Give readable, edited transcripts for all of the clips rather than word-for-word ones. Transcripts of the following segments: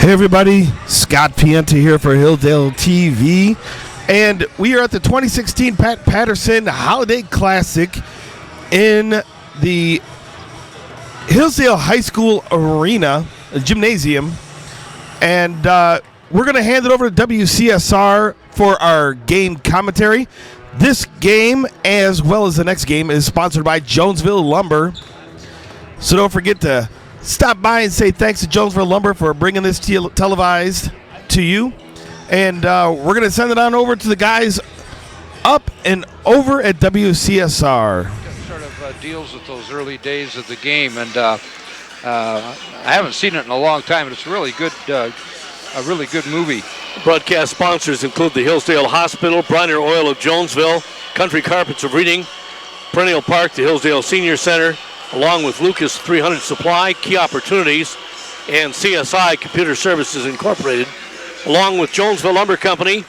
Hey everybody, Scott Pienta here for Hillsdale TV, and we are at the 2016 Paterson Holiday Classic in the Hillsdale High School Arena, gymnasium, and we're going to hand it over to WCSR for our game commentary. This game, as well as the next game, is sponsored by Jonesville Lumber, so don't forget to stop by and say thanks to Jonesville Lumber for bringing this televised to you. And we're going to send it on over to the guys up and over at WCSR. Sort of deals with those early days of the game, and I haven't seen it in a long time, but it's a really good movie. Broadcast sponsors include the Hillsdale Hospital, Bronner Oil of Jonesville, Country Carpets of Reading, Perennial Park, the Hillsdale Senior Center, along with Lucas 300 Supply, Key Opportunities, and CSI Computer Services Incorporated, along with Jonesville Lumber Company,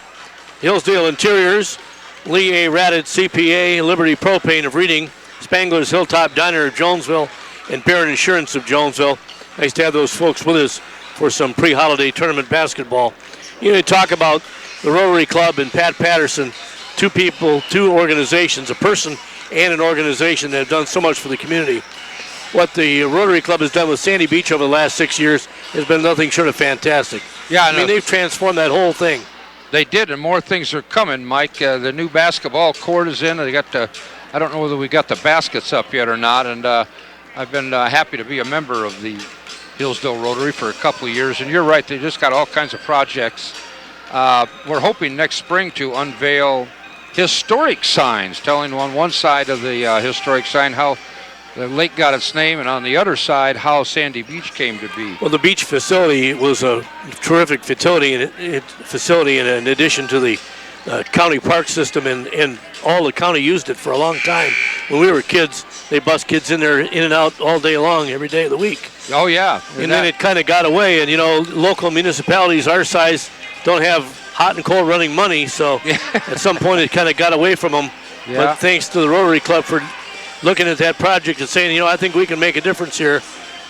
Hillsdale Interiors, Lee A. Radid CPA, Liberty Propane of Reading, Spangler's Hilltop Diner of Jonesville, and Barron Insurance of Jonesville. Nice to have those folks with us for some pre-holiday tournament basketball. You know, talk about the Rotary Club and Pat Paterson, two people, two organizations, a person and an organization that have done so much for the community. What the Rotary Club has done with Sandy Beach over the last 6 years has been nothing short of fantastic. Yeah, I mean, they've transformed that whole thing. They did, and more things are coming, Mike. The new basketball court is in. They got I don't know whether we got the baskets up yet or not, and I've been happy to be a member of the Hillsdale Rotary for a couple of years, and you're right, they just got all kinds of projects. We're hoping next spring to unveil historic signs, telling on one side of the historic sign how the lake got its name, and on the other side how Sandy Beach came to be. Well, the beach facility was a terrific facility, and in addition to the county park system, and all the county used it for a long time. When we were kids, they bus kids in there in and out all day long, every day of the week. Oh, yeah. And then it kind of got away, and, you know, local municipalities our size don't have hot and cold running money, so at some point it kind of got away from them. Yeah. But thanks to the Rotary Club for looking at that project and saying, you know, I think we can make a difference here.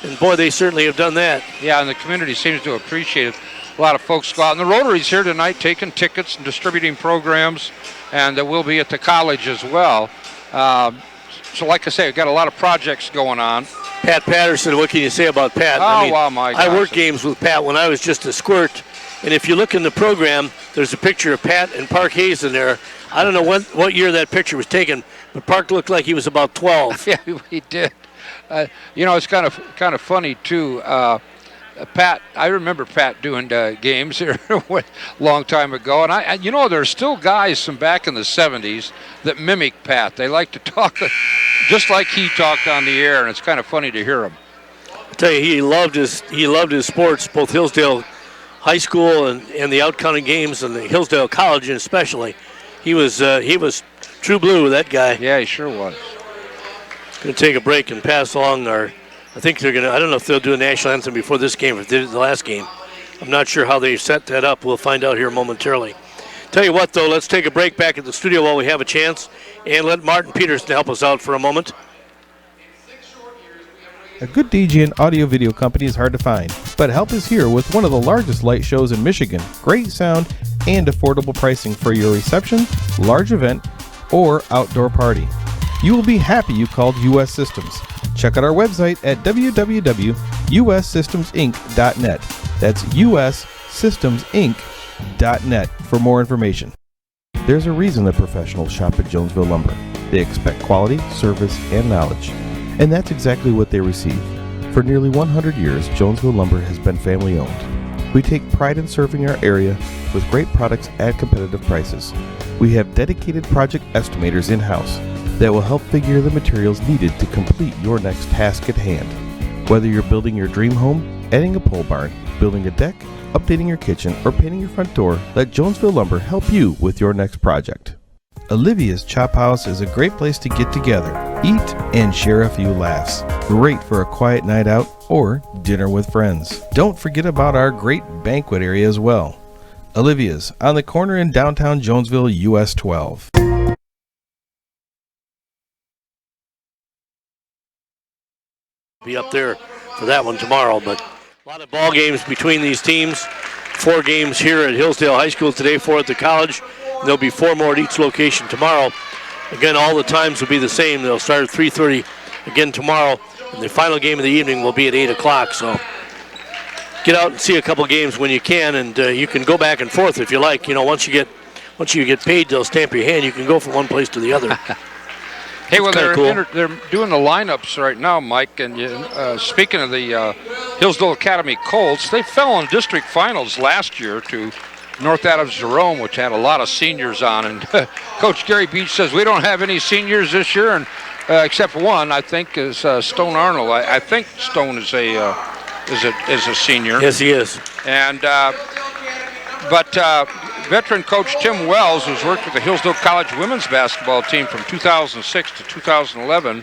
And, boy, they certainly have done that. Yeah, and the community seems to appreciate it. A lot of folks go out. And the Rotary's here tonight taking tickets and distributing programs, and we'll be at the college as well. So, like I say, we've got a lot of projects going on. Pat Paterson, what can you say about Pat? Wow, my gosh. I worked games with Pat when I was just a squirt. And if you look in the program, there's a picture of Pat and Park Hayes in there. I don't know what year that picture was taken, but Park looked like he was about 12. Yeah, he did. You know, it's kind of funny too. Pat, I remember Pat doing games here a long time ago, and you know, there's still guys from back in the 70s that mimic Pat. They like to talk just like he talked on the air, and it's kind of funny to hear him. I tell you, he loved his sports, both Hillsdale High School and the out-county games, and the Hillsdale College especially. He was true blue, that guy. Yeah, he sure was. Going to take a break and pass along I think they're going to, I don't know if they'll do a national anthem before this game or if they did the last game. I'm not sure how they set that up. We'll find out here momentarily. Tell you what, though, let's take a break back at the studio while we have a chance and let Martin Paterson help us out for a moment. A good DJ and audio-video company is hard to find, but help is here with one of the largest light shows in Michigan, great sound, and affordable pricing for your reception, large event, or outdoor party. You will be happy you called US Systems. Check out our website at www.ussystemsinc.net. That's ussystemsinc.net for more information. There's a reason that professionals shop at Jonesville Lumber. They expect quality, service, and knowledge. And that's exactly what they receive. For nearly 100 years, Jonesville Lumber has been family-owned. We take pride in serving our area with great products at competitive prices. We have dedicated project estimators in-house that will help figure the materials needed to complete your next task at hand. Whether you're building your dream home, adding a pole barn, building a deck, updating your kitchen, or painting your front door, let Jonesville Lumber help you with your next project. Olivia's Chop House is a great place to get together, eat, and share a few laughs. Great for a quiet night out or dinner with friends. Don't forget about our great banquet area as well. Olivia's on the corner in downtown Jonesville, US 12. Be up there for that one tomorrow, but A lot of ball games between these teams. 4 games here at Hillsdale High School today, 4 at the college. There'll be 4 more at each location tomorrow. Again, all the times will be the same. They'll start at 3:30 again tomorrow. And the final game of the evening will be at 8 o'clock. So get out and see a couple games when you can, and you can go back and forth if you like. You know, once you get paid, they'll stamp your hand. You can go from one place to the other. Hey, well, they're cool. they're doing the lineups right now, Mike. And speaking of the Hillsdale Academy Colts, they fell in district finals last year to North Adams Jerome, which had a lot of seniors on. And Coach Gary Beach says we don't have any seniors this year, and except one, I think, is Stone Arnold. I think Stone is a senior. Yes, he is. And but veteran coach Tim Wells, who's worked with the Hillsdale College women's basketball team from 2006 to 2011,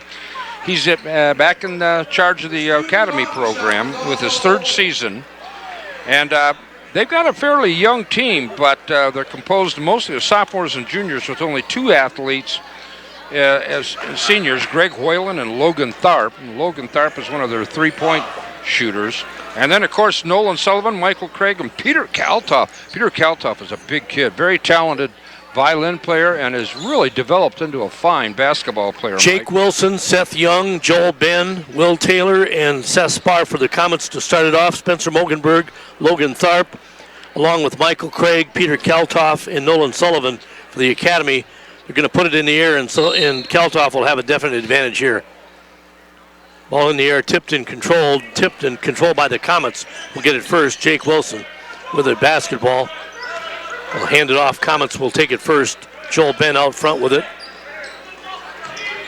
he's back in charge of the academy program with his 3rd season. And they've got a fairly young team, but they're composed mostly of sophomores and juniors with only 2 athletes as seniors, Greg Hoyland and Logan Tharp. And Logan Tharp is one of their 3-point shooters. And then, of course, Nolan Sullivan, Michael Craig, and Peter Kaltoff. Peter Kaltoff is a big kid, very talented violin player, and has really developed into a fine basketball player. Jake Mike Wilson, Seth Young, Joel Ben, Will Taylor, and Seth Spar for the Comets to start it off. Spencer Mogenberg, Logan Tharp, along with Michael Craig, Peter Kaltoff, and Nolan Sullivan for the Academy. They're going to put it in the air, and Kaltoff will have a definite advantage here. Ball in the air, tipped and controlled by the Comets. Will get it first. Jake Wilson with a basketball. Will hand it off. Comets will take it first. Joel Ben out front with it.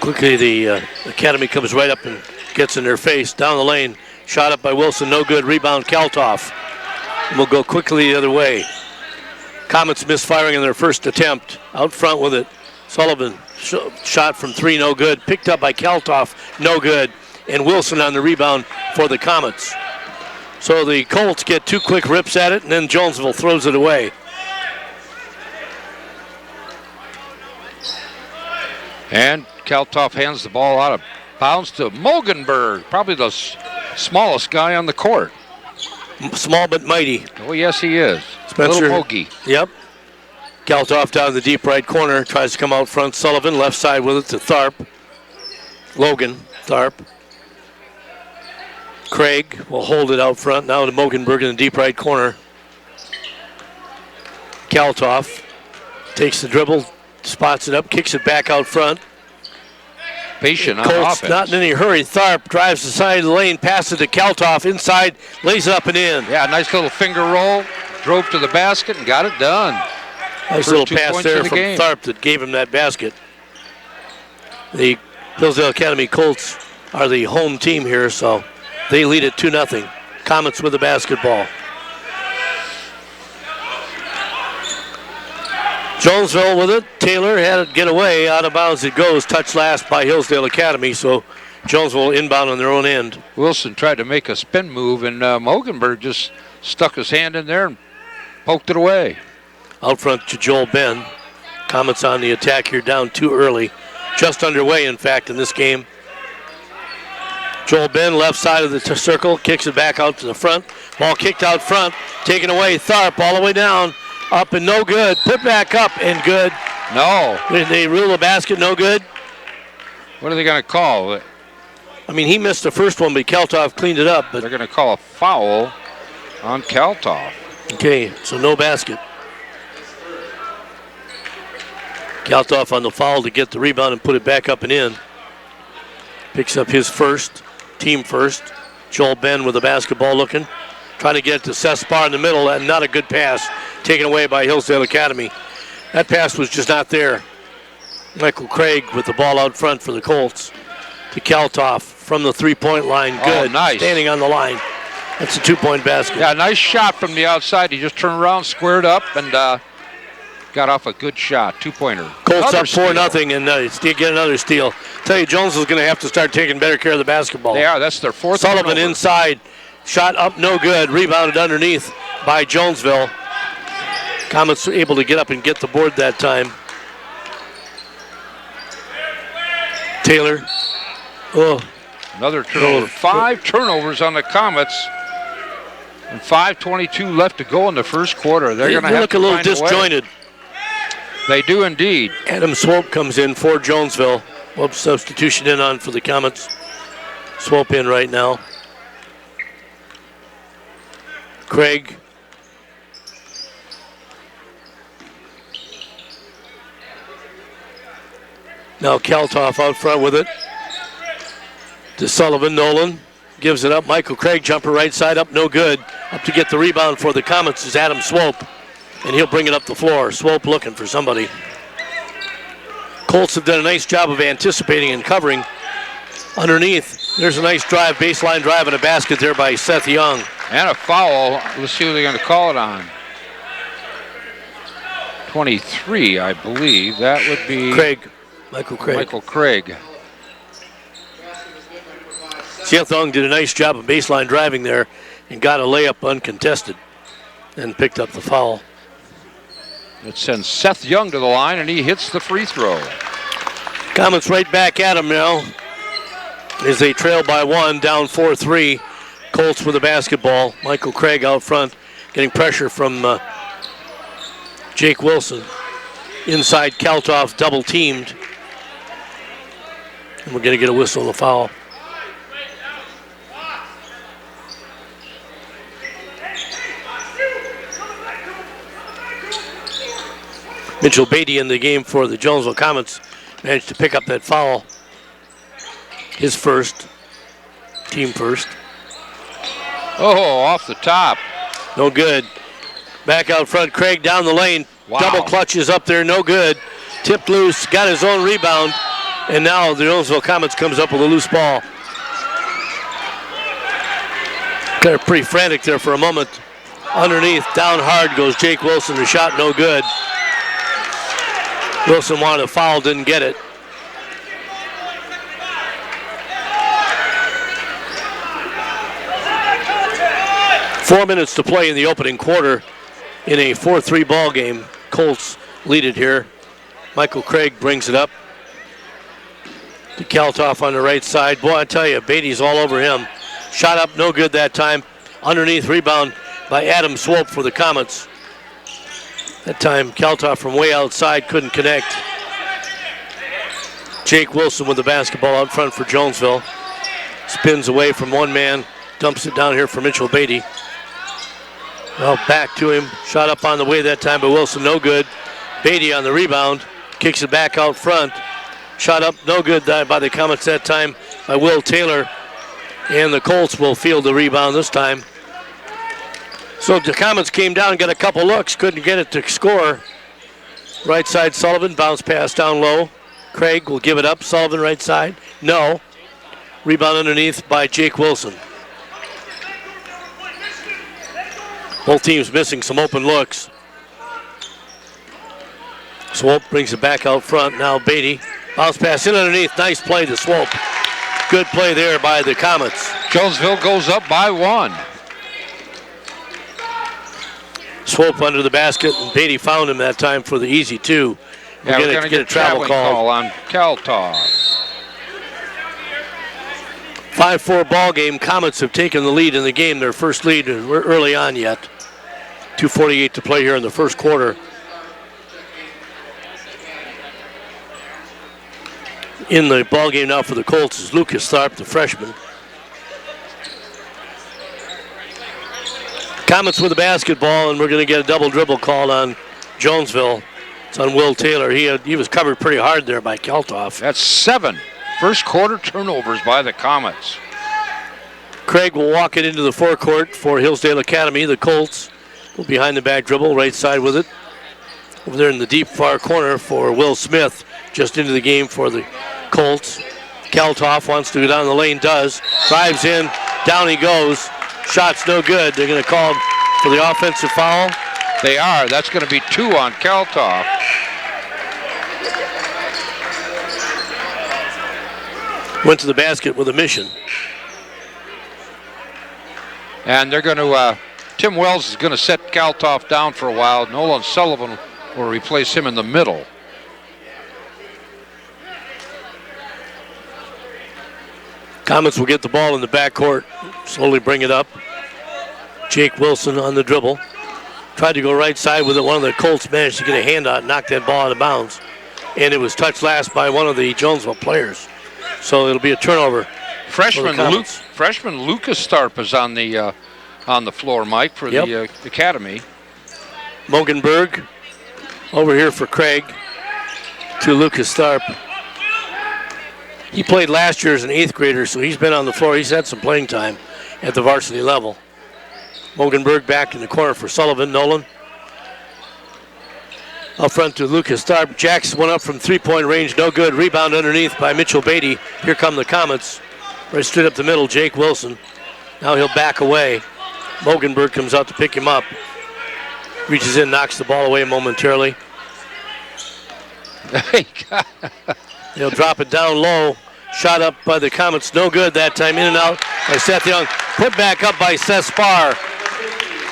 Quickly, the Academy comes right up and gets in their face. Down the lane, shot up by Wilson, no good. Rebound, Kaltoff. And we'll go quickly the other way. Comets misfiring in their first attempt. Out front with it. Sullivan shot from 3, no good. Picked up by Kaltoff, no good. And Wilson on the rebound for the Comets. So the Colts get 2 quick rips at it, and then Jonesville throws it away. And Kaltoff hands the ball out of bounds to Mogenberg, probably the smallest guy on the court. Small but mighty. Oh, yes, he is. Spencer, little Mogi. Yep. Kaltoff down the deep right corner, tries to come out front. Sullivan left side with it to Tharp. Logan Tharp. Craig will hold it out front. Now to Mogenberg in the deep right corner. Kaltoff takes the dribble, spots it up, kicks it back out front. Patient on Colts offense. not in any hurry. Tharp drives the side of the lane, passes it to Kaltoff inside, lays it up and in. Yeah, nice little finger roll. Drove to the basket and got it done. Nice First little 2 pass points there of the from game. Tharp that gave him that basket. The Hillsdale Academy Colts are the home team here, so they lead it 2-0. Comets with the basketball. Jonesville with it. Taylor had it get away. Out of bounds it goes. Touched last by Hillsdale Academy, so Jonesville inbound on their own end. Wilson tried to make a spin move, and Mogenberg just stuck his hand in there and poked it away. Out front to Joel Ben. Comets on the attack here, down 2 early. Just underway, in fact, in this game. Joel Ben, left side of the circle, kicks it back out to the front. Ball kicked out front, taken away. Tharp all the way down, up and no good. Put back up and good. No. They rule the basket, no good. What are they going to call? I mean, he missed the first one, but Kaltoff cleaned it up. But they're going to call a foul on Kaltoff. Okay, so no basket. Kaltoff on the foul to get the rebound and put it back up and in. Picks up his first, team first. Joel Ben with the basketball looking. Trying to get it to Seth Spar in the middle, and not a good pass. Taken away by Hillsdale Academy. That pass was just not there. Michael Craig with the ball out front for the Colts. To Kaltoff from the 3-point line. Good. Oh, nice. Standing on the line. That's a 2-point basket. Yeah, nice shot from the outside. He just turned around, squared up, and got off a good shot. 2-pointer. Colts up 4-0, and still get another steal. Tell you, Jones is going to have to start taking better care of the basketball. They are. That's their 4th. Sullivan turnover. inside. Shot up, no good. Rebounded underneath by Jonesville. Comets able to get up and get the board that time. Taylor. Oh. Another turnover. 5 turnovers on the Comets. And 5:22 left to go in the first quarter. They're going to have look to a little find a way. disjointed. They do indeed. Adam Swope comes in for Jonesville. Whoops, substitution in on for the Comets. Swope in right now. Craig. Now Kaltoff out front with it. To Sullivan. Nolan gives it up. Michael Craig, jumper right side up, no good. Up to get the rebound for the Comets is Adam Swope, and he'll bring it up the floor. Swope looking for somebody. Colts have done a nice job of anticipating and covering underneath. There's a nice drive, baseline drive, and a basket there by Seth Young. And a foul. Let's see what they're going to call it on. 23, I believe. That would be Michael Craig. Michael Craig. Seth Young did a nice job of baseline driving there and got a layup uncontested and picked up the foul. It sends Seth Young to the line, and he hits the free throw. Comets right back at him now as they trail by one, down 4-3. Colts with the basketball. Michael Craig out front getting pressure from Jake Wilson. Inside Kaltoff double teamed. And we're going to get a whistle and a foul. Mitchell Beatty in the game for the Jonesville Comets managed to pick up that foul. His first, team first. Oh, off the top. No good. Back out front, Craig down the lane. Wow. Double clutches up there, no good. Tipped loose, got his own rebound, and now the Jonesville Comets comes up with a loose ball. Kind of pretty frantic there for a moment. Underneath, down hard goes Jake Wilson. The shot no good. Wilson wanted a foul, didn't get it. Four minutes to play in the opening quarter in a 4-3 ball game. Colts lead it here. Michael Craig brings it up to Kaltoff on the right side. Boy, I tell you, Beatty's all over him. Shot up, no good that time. Underneath, rebound by Adam Swope for the Comets. That time, Kaltoff from way outside couldn't connect. Jake Wilson with the basketball out front for Jonesville. Spins away from one man, dumps it down here for Mitchell Beatty. Well, back to him. Shot up on the way that time by Wilson, no good. Beatty on the rebound, kicks it back out front. Shot up, no good by the Comets that time by Will Taylor. And the Colts will field the rebound this time. So the Comets came down and got a couple looks, couldn't get it to score. Right side Sullivan, bounce pass down low. Craig will give it up, Sullivan right side, no. Rebound underneath by Jake Wilson. Both teams missing some open looks. Swope brings it back out front, now Beatty. Bounce pass in underneath, nice play to Swope. Good play there by the Comets. Jonesville goes up by one. Swope under the basket, and Beatty found him that time for the easy two. We're going to get a travel call on Kaltoff. 5-4 ball game. Comets have taken the lead in the game. Their first lead early on yet. 2:48 to play here in the first quarter. In the ball game now for the Colts is Lucas Tharp, the freshman. Comets with the basketball, and we're going to get a double dribble called on Jonesville. It's on Will Taylor. He was covered pretty hard there by Kaltoff. That's 7 first quarter turnovers by the Comets. Craig will walk it into the forecourt for Hillsdale Academy. The Colts will behind the back dribble, right side with it. Over there in the deep far corner for Will Smith, just into the game for the Colts. Kaltoff wants to go down the lane, does. Drives in, down he goes. Shot's no good. They're going to call him for the offensive foul. They are. That's going to be 2 on Kaltoff. Went to the basket with a mission. And they're going to, Tim Wells is going to set Kaltoff down for a while. Nolan Sullivan will replace him in the middle. Comets will get the ball in the backcourt, slowly bring it up. Jake Wilson on the dribble. Tried to go right side with it. One of the Colts managed to get a hand on it, knock that ball out of bounds. And it was touched last by one of the Jonesville players. So it'll be a turnover. Freshman Lucas Starp is on the floor, Mike, for the academy. Mogenberg over here for Craig to Lucas Starp. He played last year as an 8th grader, so he's been on the floor. He's had some playing time at the varsity level. Mogenberg back in the corner for Sullivan. Nolan up front to Lucas Starp. Jacks went up from 3-point range, no good. Rebound underneath by Mitchell Beatty. Here come the Comets. Right straight up the middle, Jake Wilson. Now he'll back away. Mogenberg comes out to pick him up. Reaches in, knocks the ball away momentarily. He'll drop it down low. Shot up by the Comets, no good that time. In and out by Seth Young. Put back up by Seth Spar.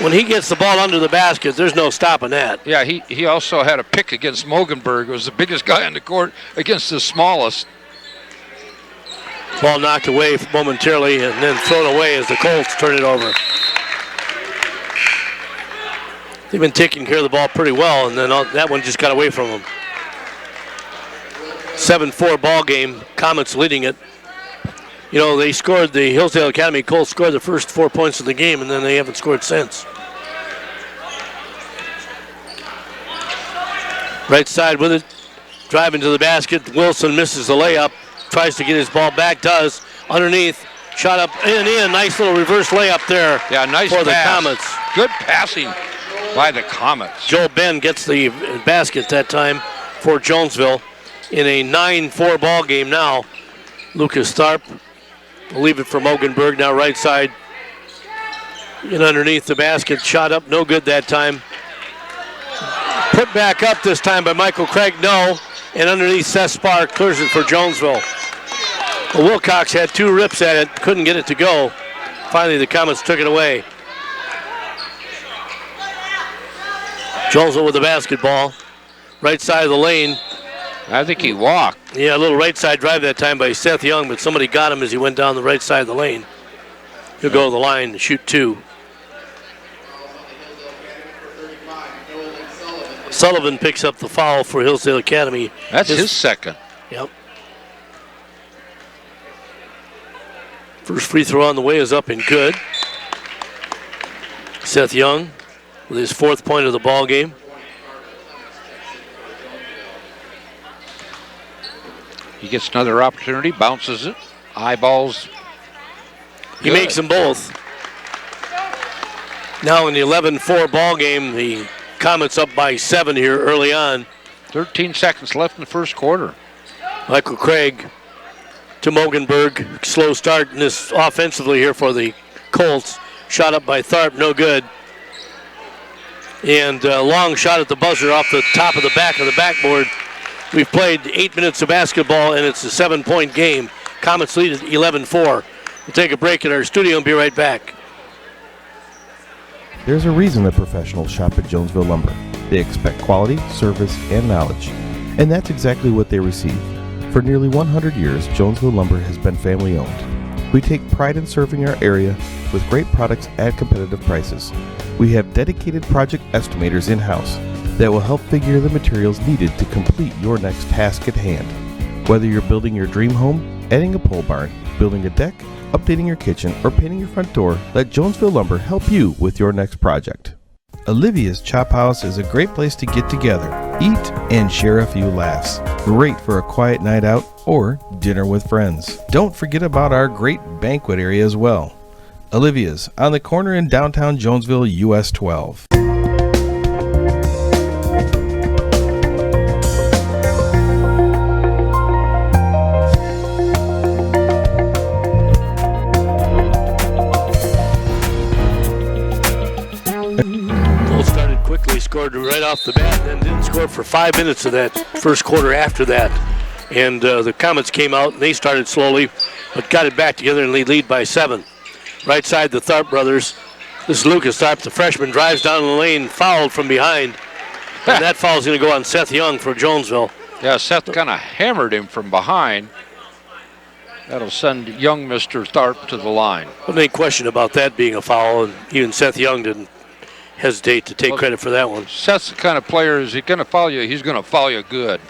When he gets the ball under the basket, there's no stopping that. Yeah, he also had a pick against Mogenberg. It was the biggest guy on the court against the smallest. Ball knocked away momentarily and then thrown away as the Colts turn it over. They've been taking care of the ball pretty well, and then that one just got away from them. 7-4 ball game. Comets leading it. You know, they scored, the Hillsdale Academy Colts scored the first 4 points of the game, and then they haven't scored since. Right side with it. Driving to the basket. Wilson misses the layup. Tries to get his ball back. Does. Underneath. Shot up and in. Nice little reverse layup there. Yeah, nice for pass. The Comets. Good passing by the Comets. Joel Ben gets the basket that time for Jonesville in a 9-4 ball game now. Lucas Starp will leave it for Mogenberg. Now right side. In underneath the basket. Shot up. No good that time. Put back up this time by Michael Craig. No. And underneath Seth Spar clears it for Jonesville. Well, Wilcox had 2 rips at it. Couldn't get it to go. Finally the Comets took it away. Jonesville with the basketball. Right side of the lane. I think he walked. Yeah, a little right side drive that time by Seth Young, but somebody got him as he went down the right side of the lane. He'll go to the line and shoot 2. Sullivan picks up the foul for Hillsdale Academy. That's his second. Yep. First free throw on the way is up and good. Seth Young with his 4th point of the ball game. He gets another opportunity, bounces it, eyeballs. He makes them both. Now in the 11-4 ball game, the Comets up by 7 here early on. 13 seconds left in the first quarter. Michael Craig to Mogenberg. Slow start in this offensively here for the Colts. Shot up by Tharp, no good. And a long shot at the buzzer off the top of the backboard. We've played 8 minutes of basketball, and it's a 7-point game. Comets lead at 11-4. We'll take a break in our studio and be right back. There's a reason that professionals shop at Jonesville Lumber. They expect quality, service, and knowledge. And that's exactly what they receive. For nearly 100 years, Jonesville Lumber has been family owned. We take pride in serving our area with great products at competitive prices. We have dedicated project estimators in-house that will help figure the materials needed to complete your next task at hand. Whether you're building your dream home, adding a pole barn, building a deck, updating your kitchen, or painting your front door, let Jonesville Lumber help you with your next project. Olivia's Chop House is a great place to get together, eat, and share a few laughs. Great for a quiet night out or dinner with friends. Don't forget about our great banquet area as well. Olivia's on the corner in downtown Jonesville, US 12. Scored right off the bat and then didn't score for 5 minutes of that first quarter after that. And the Comets came out and they started slowly, but got it back together and lead by 7. Right side, the Tharp brothers. This is Lucas Tharp, the freshman, drives down the lane, fouled from behind. And that foul is going to go on Seth Young for Jonesville. Yeah, Seth kind of hammered him from behind. That'll send young Mr. Tharp to the line. Wasn't any question about that being a foul, and even Seth Young didn't hesitate to take credit for that one. Seth's the kind of player, is he going to foul you? He's going to foul you good.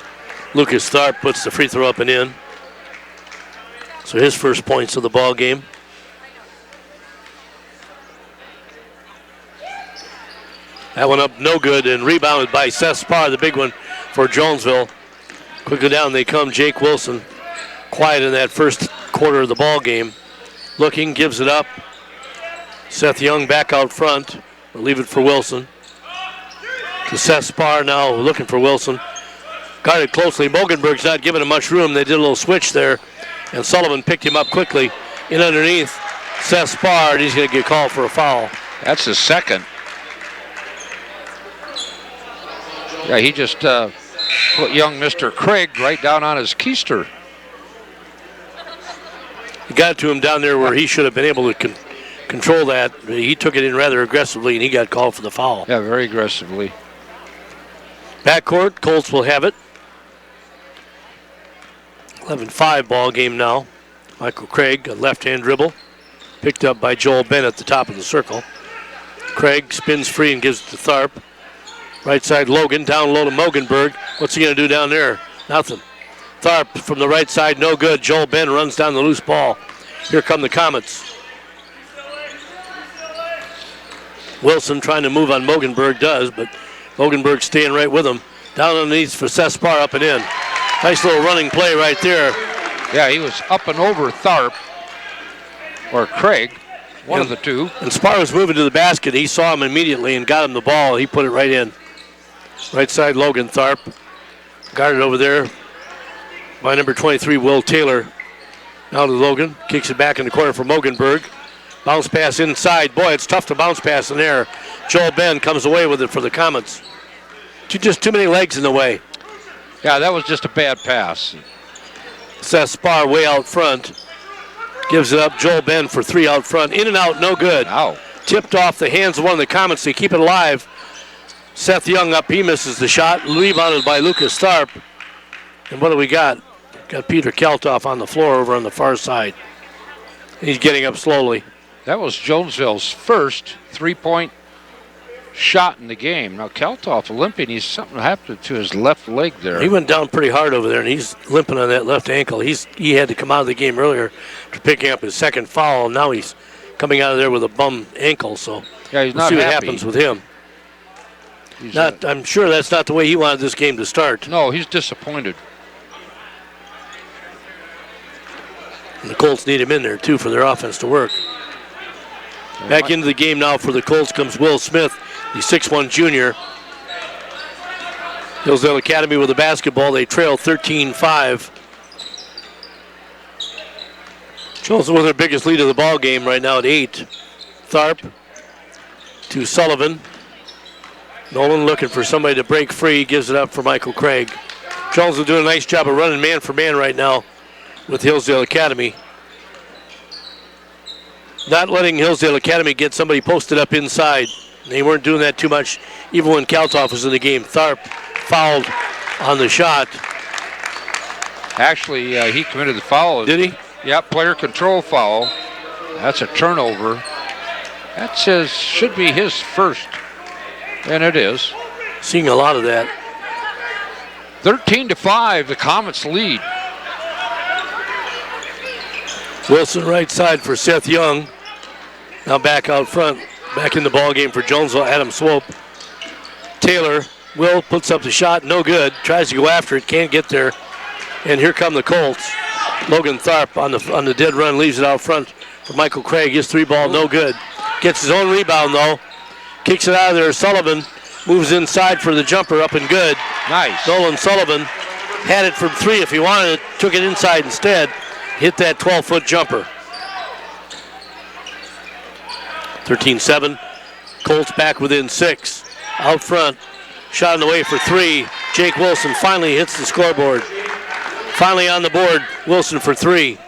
Lucas Tharp puts the free throw up and in. So his first points of the ball game. That one up no good and rebounded by Seth Spar, the big one for Jonesville. Quickly down they come, Jake Wilson. Quiet in that first quarter of the ball game. Looking, gives it up. Seth Young back out front. We'll leave it for Wilson. To Seth Spar now looking for Wilson. Guarded closely. Mogenberg's not giving him much room. They did a little switch there. And Sullivan picked him up quickly. In underneath Seth Spar, and he's going to get called for a foul. That's his second. Yeah, he just put young Mr. Craig right down on his keister. He got it to him down there where he should have been able to control that. He took it in rather aggressively, and he got called for the foul. Yeah, very aggressively. Backcourt, Colts will have it. 11-5 ball game now. Michael Craig, a left-hand dribble. Picked up by Joel Bennett at the top of the circle. Craig spins free and gives it to Tharp. Right side Logan, down low to Mogenberg. What's he going to do down there? Nothing. Tharp from the right side, no good. Joel Ben runs down the loose ball. Here come the Comets. Wilson trying to move on Mogenberg does, but Mogenberg staying right with him. Down underneath for Seth Spar, up and in. Nice little running play right there. Yeah, he was up and over Tharp, or Craig, one of the two. And Spar was moving to the basket. He saw him immediately and got him the ball. He put it right in. Right side Logan Tharp. Guarded over there by number 23, Will Taylor. Now to Logan. Kicks it back in the corner for Mogenberg. Bounce pass inside. Boy, it's tough to bounce pass in there. Joel Ben comes away with it for the Comets. Just too many legs in the way. Yeah, that was just a bad pass. Seth Spar way out front. Gives it up. Joel Ben for three out front. In and out, no good. Ow. Tipped off the hands of one of the Comets. They keep it alive. Seth Young up. He misses the shot. Rebounded by Lucas Tharp. And what do we got? Got Peter Keltoff on the floor over on the far side. He's getting up slowly. That was Jonesville's first three-point shot in the game. Now, Keltoff limping. Something happened to his left leg there. He went down pretty hard over there, and he's limping on that left ankle. He had to come out of the game earlier to picking up his second foul, and now he's coming out of there with a bum ankle. So yeah, he's we'll not see what happy. happens with him. I'm sure that's not the way he wanted this game to start. No, he's disappointed. And the Colts need him in there, too, for their offense to work. Back into the game now for the Colts comes Will Smith, the 6'1 junior. Hillsdale Academy with the basketball. They trail 13-5. Jonesville with their biggest lead of the ball game right now at 8. Tharp to Sullivan. Nolan looking for somebody to break free. Gives it up for Michael Craig. Jonesville doing a nice job of running man for man right now with Hillsdale Academy. Not letting Hillsdale Academy get somebody posted up inside. They weren't doing that too much even when Kaltoff was in the game. Tharp fouled on the shot. Actually, he committed the foul. Did he? Yep, player control foul. That's a turnover. That should be his first, and it is. Seeing a lot of that. 13-5, the Comets lead. Wilson right side for Seth Young. Now back out front. Back in the ball game for Jonesville, Adam Swope. Taylor, Will puts up the shot, no good. Tries to go after it, can't get there. And here come the Colts. Logan Tharp on the dead run, leaves it out front for Michael Craig. His three ball, no good. Gets his own rebound though. Kicks it out of there. Sullivan moves inside for the jumper, up and good. Nice. Nolan Sullivan had it from three if he wanted it, took it inside instead. Hit that 12-foot jumper. 13-7. Colts back within 6. Out front. Shot in the way for 3. Jake Wilson finally hits the scoreboard. Finally on the board. Wilson for 3.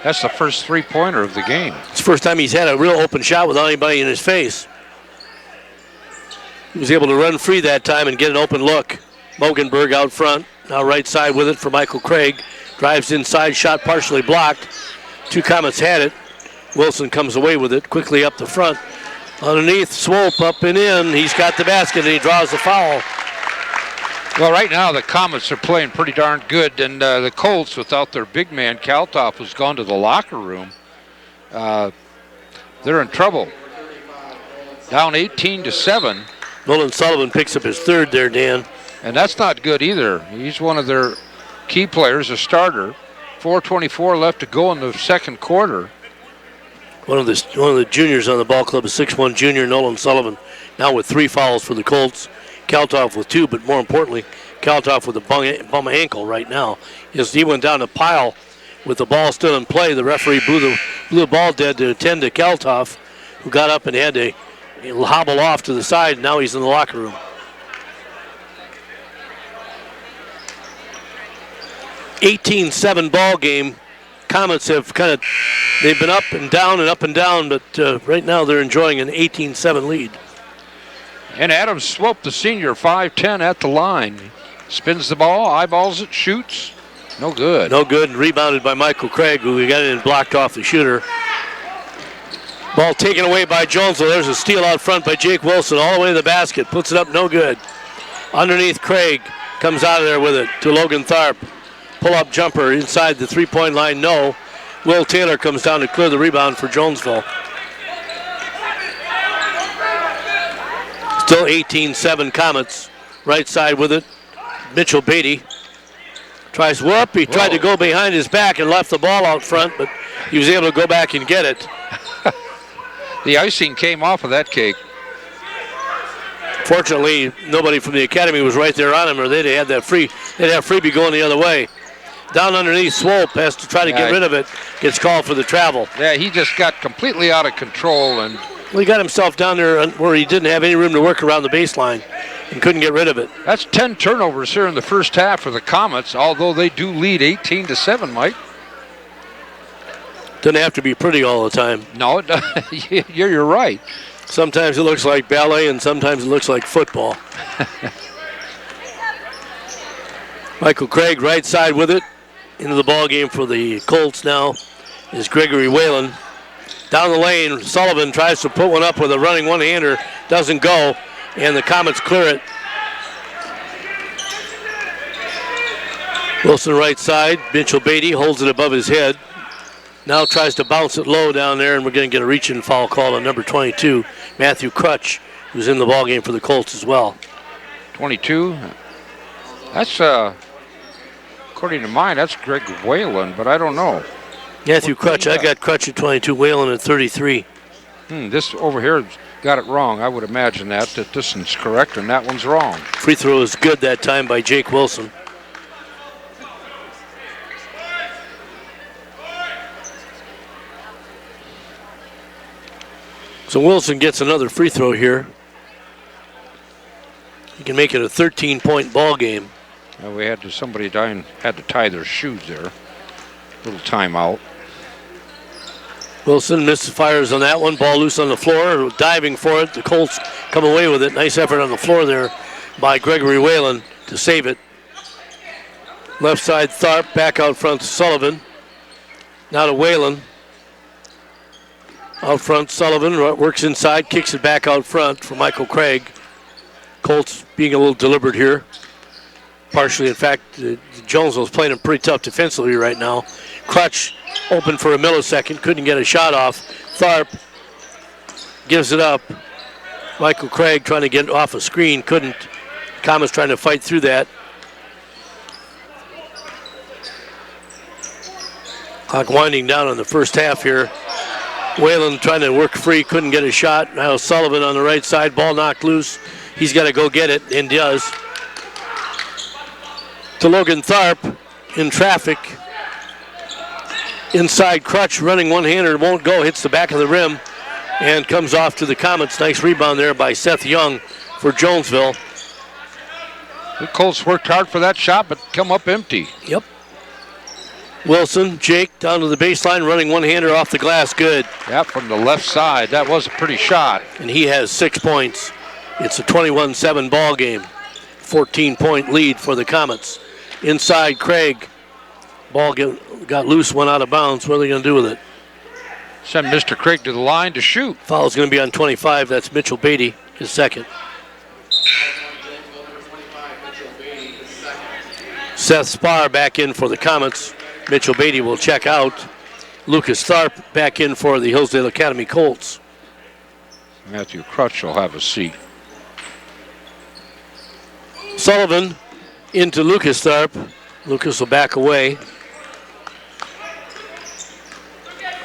That's the first three-pointer of the game. It's the first time he's had a real open shot without anybody in his face. He was able to run free that time and get an open look. Mogenberg out front. Now right side with it for Michael Craig. Drives inside, shot partially blocked. Two Comets had it. Wilson comes away with it, quickly up the front. Underneath, Swope up and in. He's got the basket and he draws the foul. Well, right now the Comets are playing pretty darn good, and the Colts, without their big man, Kaltoff, who's gone to the locker room, they're in trouble. Down 18-7. Nolan Sullivan picks up his third there, Dan. And that's not good either. He's one of their key players, a starter. 4:24 left to go in the second quarter. One of the juniors on the ball club, a 6'1 junior, Nolan Sullivan, now with 3 fouls for the Colts. Kaltoff with 2, but more importantly, Kaltoff with a bum ankle right now. He went down a pile with the ball still in play. The referee blew the ball dead to attend to Kaltoff, who got up and had to hobble off to the side. Now he's in the locker room. 18-7 ball game. Comets have they've been up and down, but right now they're enjoying an 18-7 lead. And Adam Swope, the senior, 5'10" at the line. Spins the ball, eyeballs it, shoots. No good. No good, and rebounded by Michael Craig, who got it and blocked off the shooter. Ball taken away by Jonesville. There's a steal out front by Jake Wilson, all the way to the basket. Puts it up, no good. Underneath, Craig comes out of there with it to Logan Tharp. Pull-up jumper inside the three-point line, no. Will Taylor comes down to clear the rebound for Jonesville. Still 18-7 Comets. Right side with it. Mitchell Beatty tries whoop. He tried to go behind his back and left the ball out front, but he was able to go back and get it. The icing came off of that cake. Fortunately, nobody from the academy was right there on him, or they'd have Freebie going the other way. Down underneath, Swope has to try to get rid of it. Gets called for the travel. Yeah, he just got completely out of control, and he got himself down there where he didn't have any room to work around the baseline and couldn't get rid of it. That's 10 turnovers here in the first half for the Comets, although they do lead 18-7, Mike. Doesn't have to be pretty all the time. No, it you're right. Sometimes it looks like ballet and sometimes it looks like football. Michael Craig right side with it. Into the ball game for the Colts now is Gregory Whalen. Down the lane, Sullivan tries to put one up with a running one-hander. Doesn't go, and the Comets clear it. Wilson right side. Mitchell Beatty holds it above his head. Now tries to bounce it low down there, and we're going to get a reach-in foul call on number 22, Matthew Crutch, who's in the ball game for the Colts as well. 22. That's according to mine, that's Greg Whalen, but I don't know. Matthew Crutch. I got Crutch at 22, Whalen at 33. This over here got it wrong. I would imagine that this one's correct and that one's wrong. Free throw is good that time by Jake Wilson. So Wilson gets another free throw here. He can make it a 13-point ball game. We had somebody had to tie their shoes there. Little timeout. Wilson misfires on that one. Ball loose on the floor. Diving for it. The Colts come away with it. Nice effort on the floor there by Gregory Whalen to save it. Left side Tharp. Back out front to Sullivan. Now to Whalen. Out front Sullivan. Works inside. Kicks it back out front for Michael Craig. Colts being a little deliberate here. Partially, in fact, Jonesville's playing him pretty tough defensively right now. Crutch open for a millisecond, couldn't get a shot off. Tharp gives it up. Michael Craig trying to get off a screen, couldn't. Comets trying to fight through that. Clock winding down on the first half here. Whalen trying to work free, couldn't get a shot. Now Sullivan on the right side, ball knocked loose. He's got to go get it, and does. To Logan Tharp in traffic. Inside Crutch running one-hander, won't go, hits the back of the rim and comes off to the Comets. Nice rebound there by Seth Young for Jonesville. The Colts worked hard for that shot, but come up empty. Yep. Wilson, Jake down to the baseline, running one-hander off the glass, good. Yeah, from the left side, that was a pretty shot. And he has 6 points. It's a 21-7 ball game. 14-point lead for the Comets. Inside Craig, Ball got loose, went out of bounds. What are they going to do with it? Send Mr. Craig to the line to shoot. Foul's going to be on 25. That's Mitchell Beatty, his second. Seth Spar back in for the Comets. Mitchell Beatty will check out. Lucas Tharp back in for the Hillsdale Academy Colts. Matthew Crutch will have a seat. Sullivan into Lucas Tharp. Lucas will back away.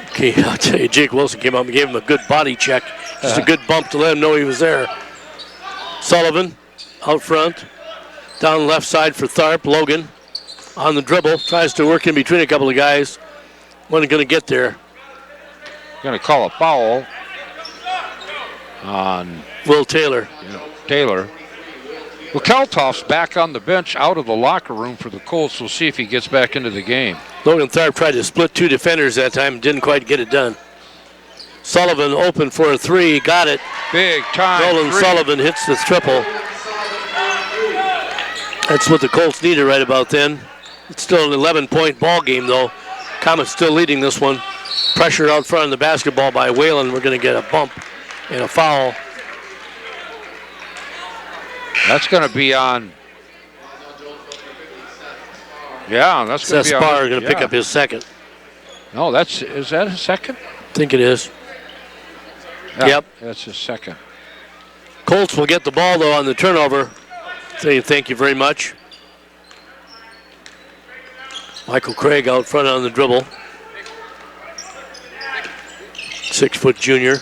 Okay, I'll tell you, Jake Wilson came up and gave him a good body check. Just a good bump to let him know he was there. Sullivan out front. Down left side for Tharp. Logan on the dribble. Tries to work in between a couple of guys. Wasn't going to get there. Going to call a foul on Will Taylor. Taylor. Well, Keltoff's back on the bench out of the locker room for the Colts. We'll see if he gets back into the game. Logan Tharp tried to split two defenders that time. Didn't quite get it done. Sullivan open for a three. Got it. Big time. Nolan Sullivan hits the triple. That's what the Colts needed right about then. It's still an 11-point ball game, though. Comets still leading this one. Pressure out front of the basketball by Whalen. We're going to get a bump and a foul. That's going to be on. Yeah, that's going Seth to be on. Spar going to pick up his second. No, is that his second? I think it is. Yeah, Yep. That's his second. Colts will get the ball, though, on the turnover. Say thank you very much. Michael Craig out front on the dribble. 6-foot junior.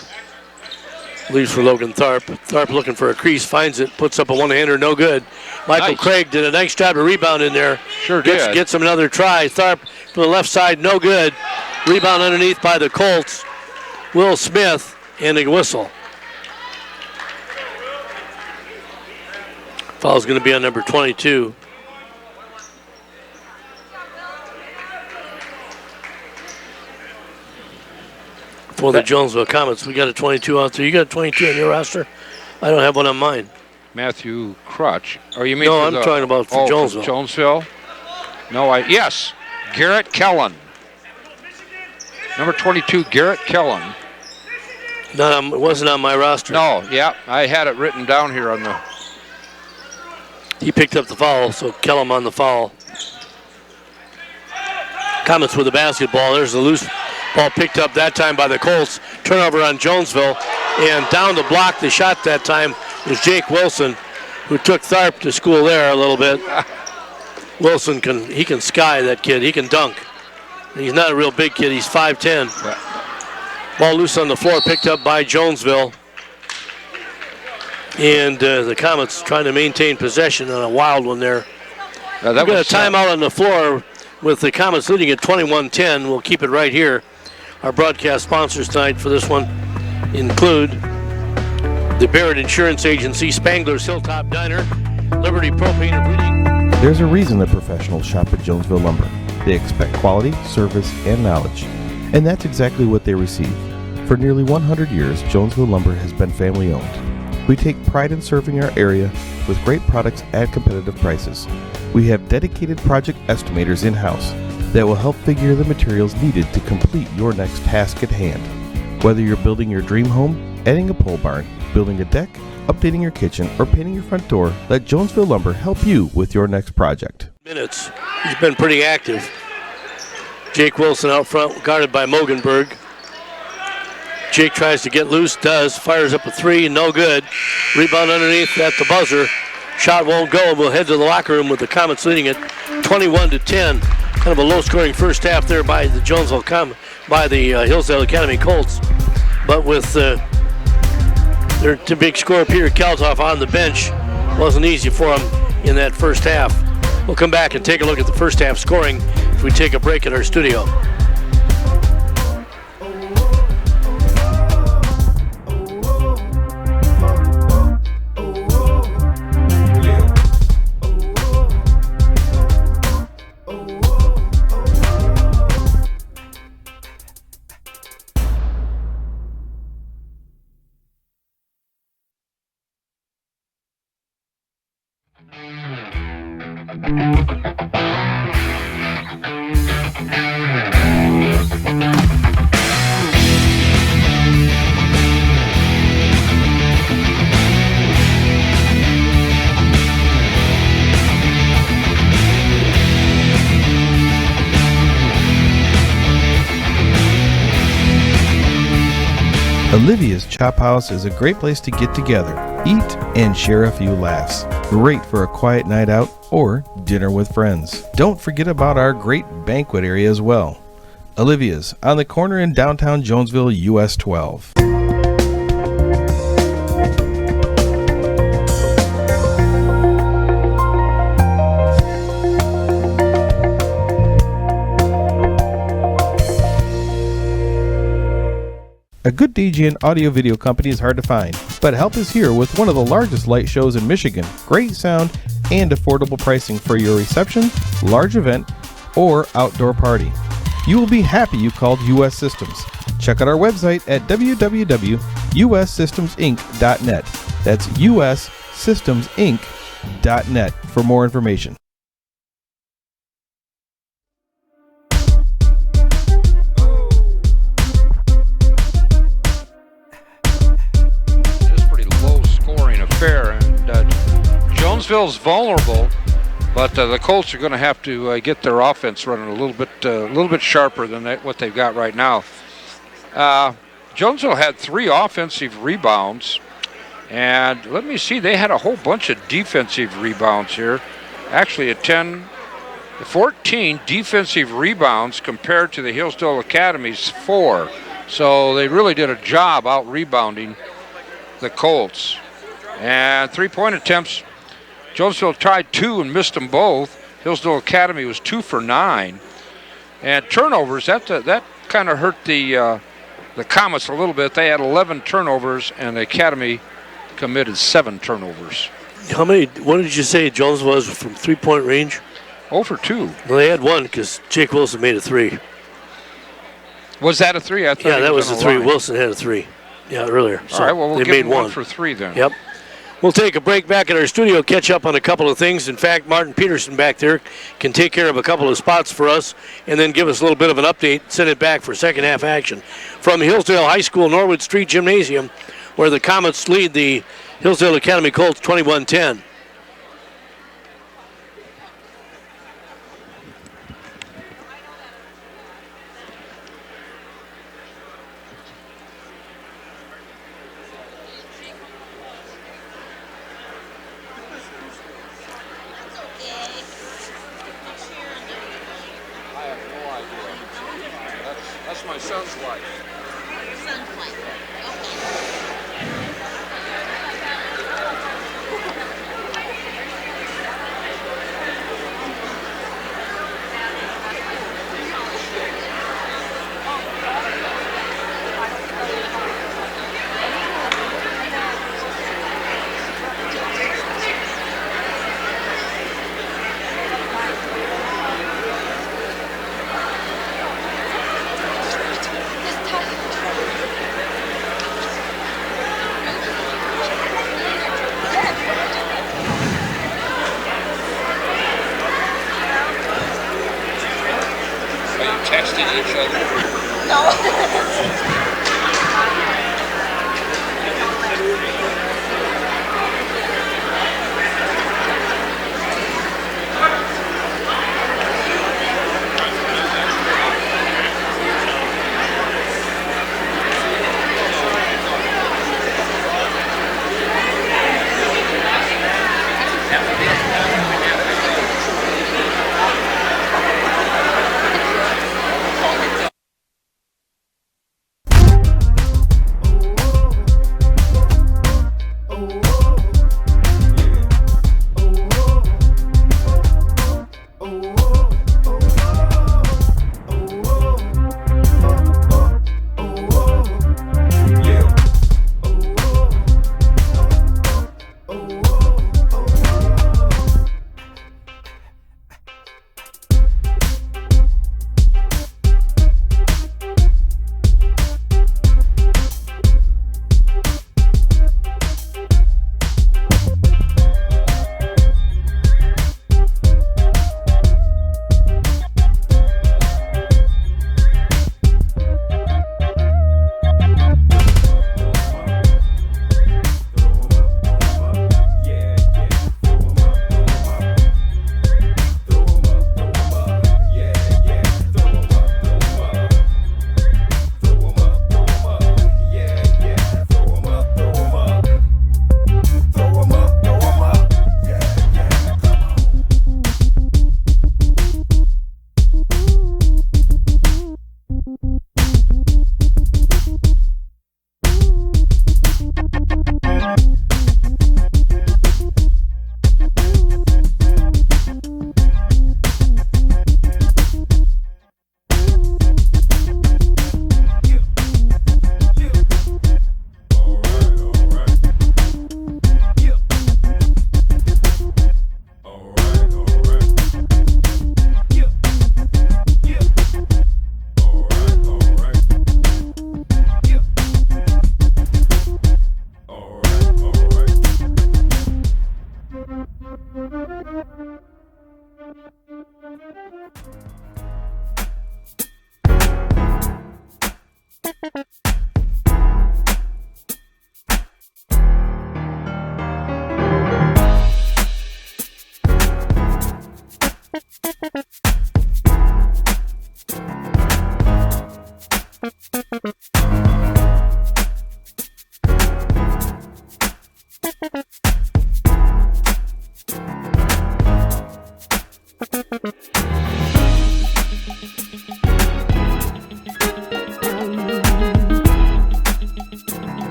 Leaves for Logan Tharp. Tharp looking for a crease, finds it, puts up a one-hander, no good. Michael Craig did a nice job of rebounding there. Sure did. Gets him another try. Tharp from the left side, no good. Rebound underneath by the Colts. Will Smith and a whistle. Foul's going to be on number 22. For the Jonesville Comets, we got a 22 out there. You got a 22 on your roster? I don't have one on mine. Matthew Crutch. Or you mean? No, I'm talking about for Jonesville. Jonesville. No, yes. Garrett Kellen. Number 22, Garrett Kellen. No, it wasn't on my roster. No, yeah, I had it written down here on the. He picked up the foul, so Kellum on the foul. Comets with the basketball. There's the loose ball picked up that time by the Colts. Turnover on Jonesville. And down to block the shot that time was Jake Wilson, who took Tharp to school there a little bit. Wilson can sky, that kid. He can dunk. He's not a real big kid. He's 5'10". Ball loose on the floor, picked up by Jonesville. And the Comets trying to maintain possession on a wild one there. We've got a timeout on the floor with the Comets leading at 21-10. We'll keep it right here. Our broadcast sponsors tonight for this one include the Barrett Insurance Agency, Spangler's Hilltop Diner, Liberty Propane and Breeding. There's a reason that professionals shop at Jonesville Lumber. They expect quality, service, and knowledge. And that's exactly what they receive. For nearly 100 years, Jonesville Lumber has been family-owned. We take pride in serving our area with great products at competitive prices. We have dedicated project estimators in-house that will help figure the materials needed to complete your next task at hand. Whether you're building your dream home, adding a pole barn, building a deck, updating your kitchen, or painting your front door, let Jonesville Lumber help you with your next project. Minutes. He's been pretty active. Jake Wilson out front, guarded by Mogenberg. Jake tries to get loose, fires up a three, no good. Rebound underneath at the buzzer. Shot won't go, and we'll head to the locker room with the Comets leading it 21-10. Kind of a low-scoring first half there by the Hillsdale Academy Colts. But with their big scorer, Peter Kaltoff, on the bench, wasn't easy for him in that first half. We'll come back and take a look at the first half scoring if we take a break at our studio. Chop House is a great place to get together, eat, and share a few laughs. Great for a quiet night out or dinner with friends. Don't forget about our great banquet area as well. Olivia's on the corner in downtown Jonesville, US 12. A good DJ and audio-video company is hard to find, but help is here with one of the largest light shows in Michigan, great sound, and affordable pricing for your reception, large event, or outdoor party. You will be happy you called US Systems. Check out our website at www.ussystemsinc.net. That's ussystemsinc.net for more information. Fair, and Jonesville's vulnerable, but the Colts are going to have to get their offense running a little bit sharper than what they've got right now. Jonesville had 3 offensive rebounds, and let me see, they had a whole bunch of defensive rebounds here. Actually, 14 defensive rebounds compared to the Hillsdale Academy's 4. So they really did a job out rebounding the Colts. And 3-point attempts, Jonesville tried 2 and missed them both. Hillsdale Academy was 2 for 9. And turnovers, that kind of hurt the Comets a little bit. They had 11 turnovers, and the Academy committed 7 turnovers. How many? What did you say Jonesville was from 3-point range? 0 for 2. Well, they had 1 because Jake Wilson made a 3. Was that a 3? I thought yeah, that was a 3. Line. Wilson had a 3. Yeah, earlier. So all right, well, we'll they give made them 1 for 3 then. Yep. We'll take a break back at our studio, catch up on a couple of things. In fact, Martin Paterson back there can take care of a couple of spots for us and then give us a little bit of an update, send it back for second half action. From Hillsdale High School, Norwood Street Gymnasium, where the Comets lead the Hillsdale Academy Colts 21-10. My son's wife. Your son's wife. Texting each other. No.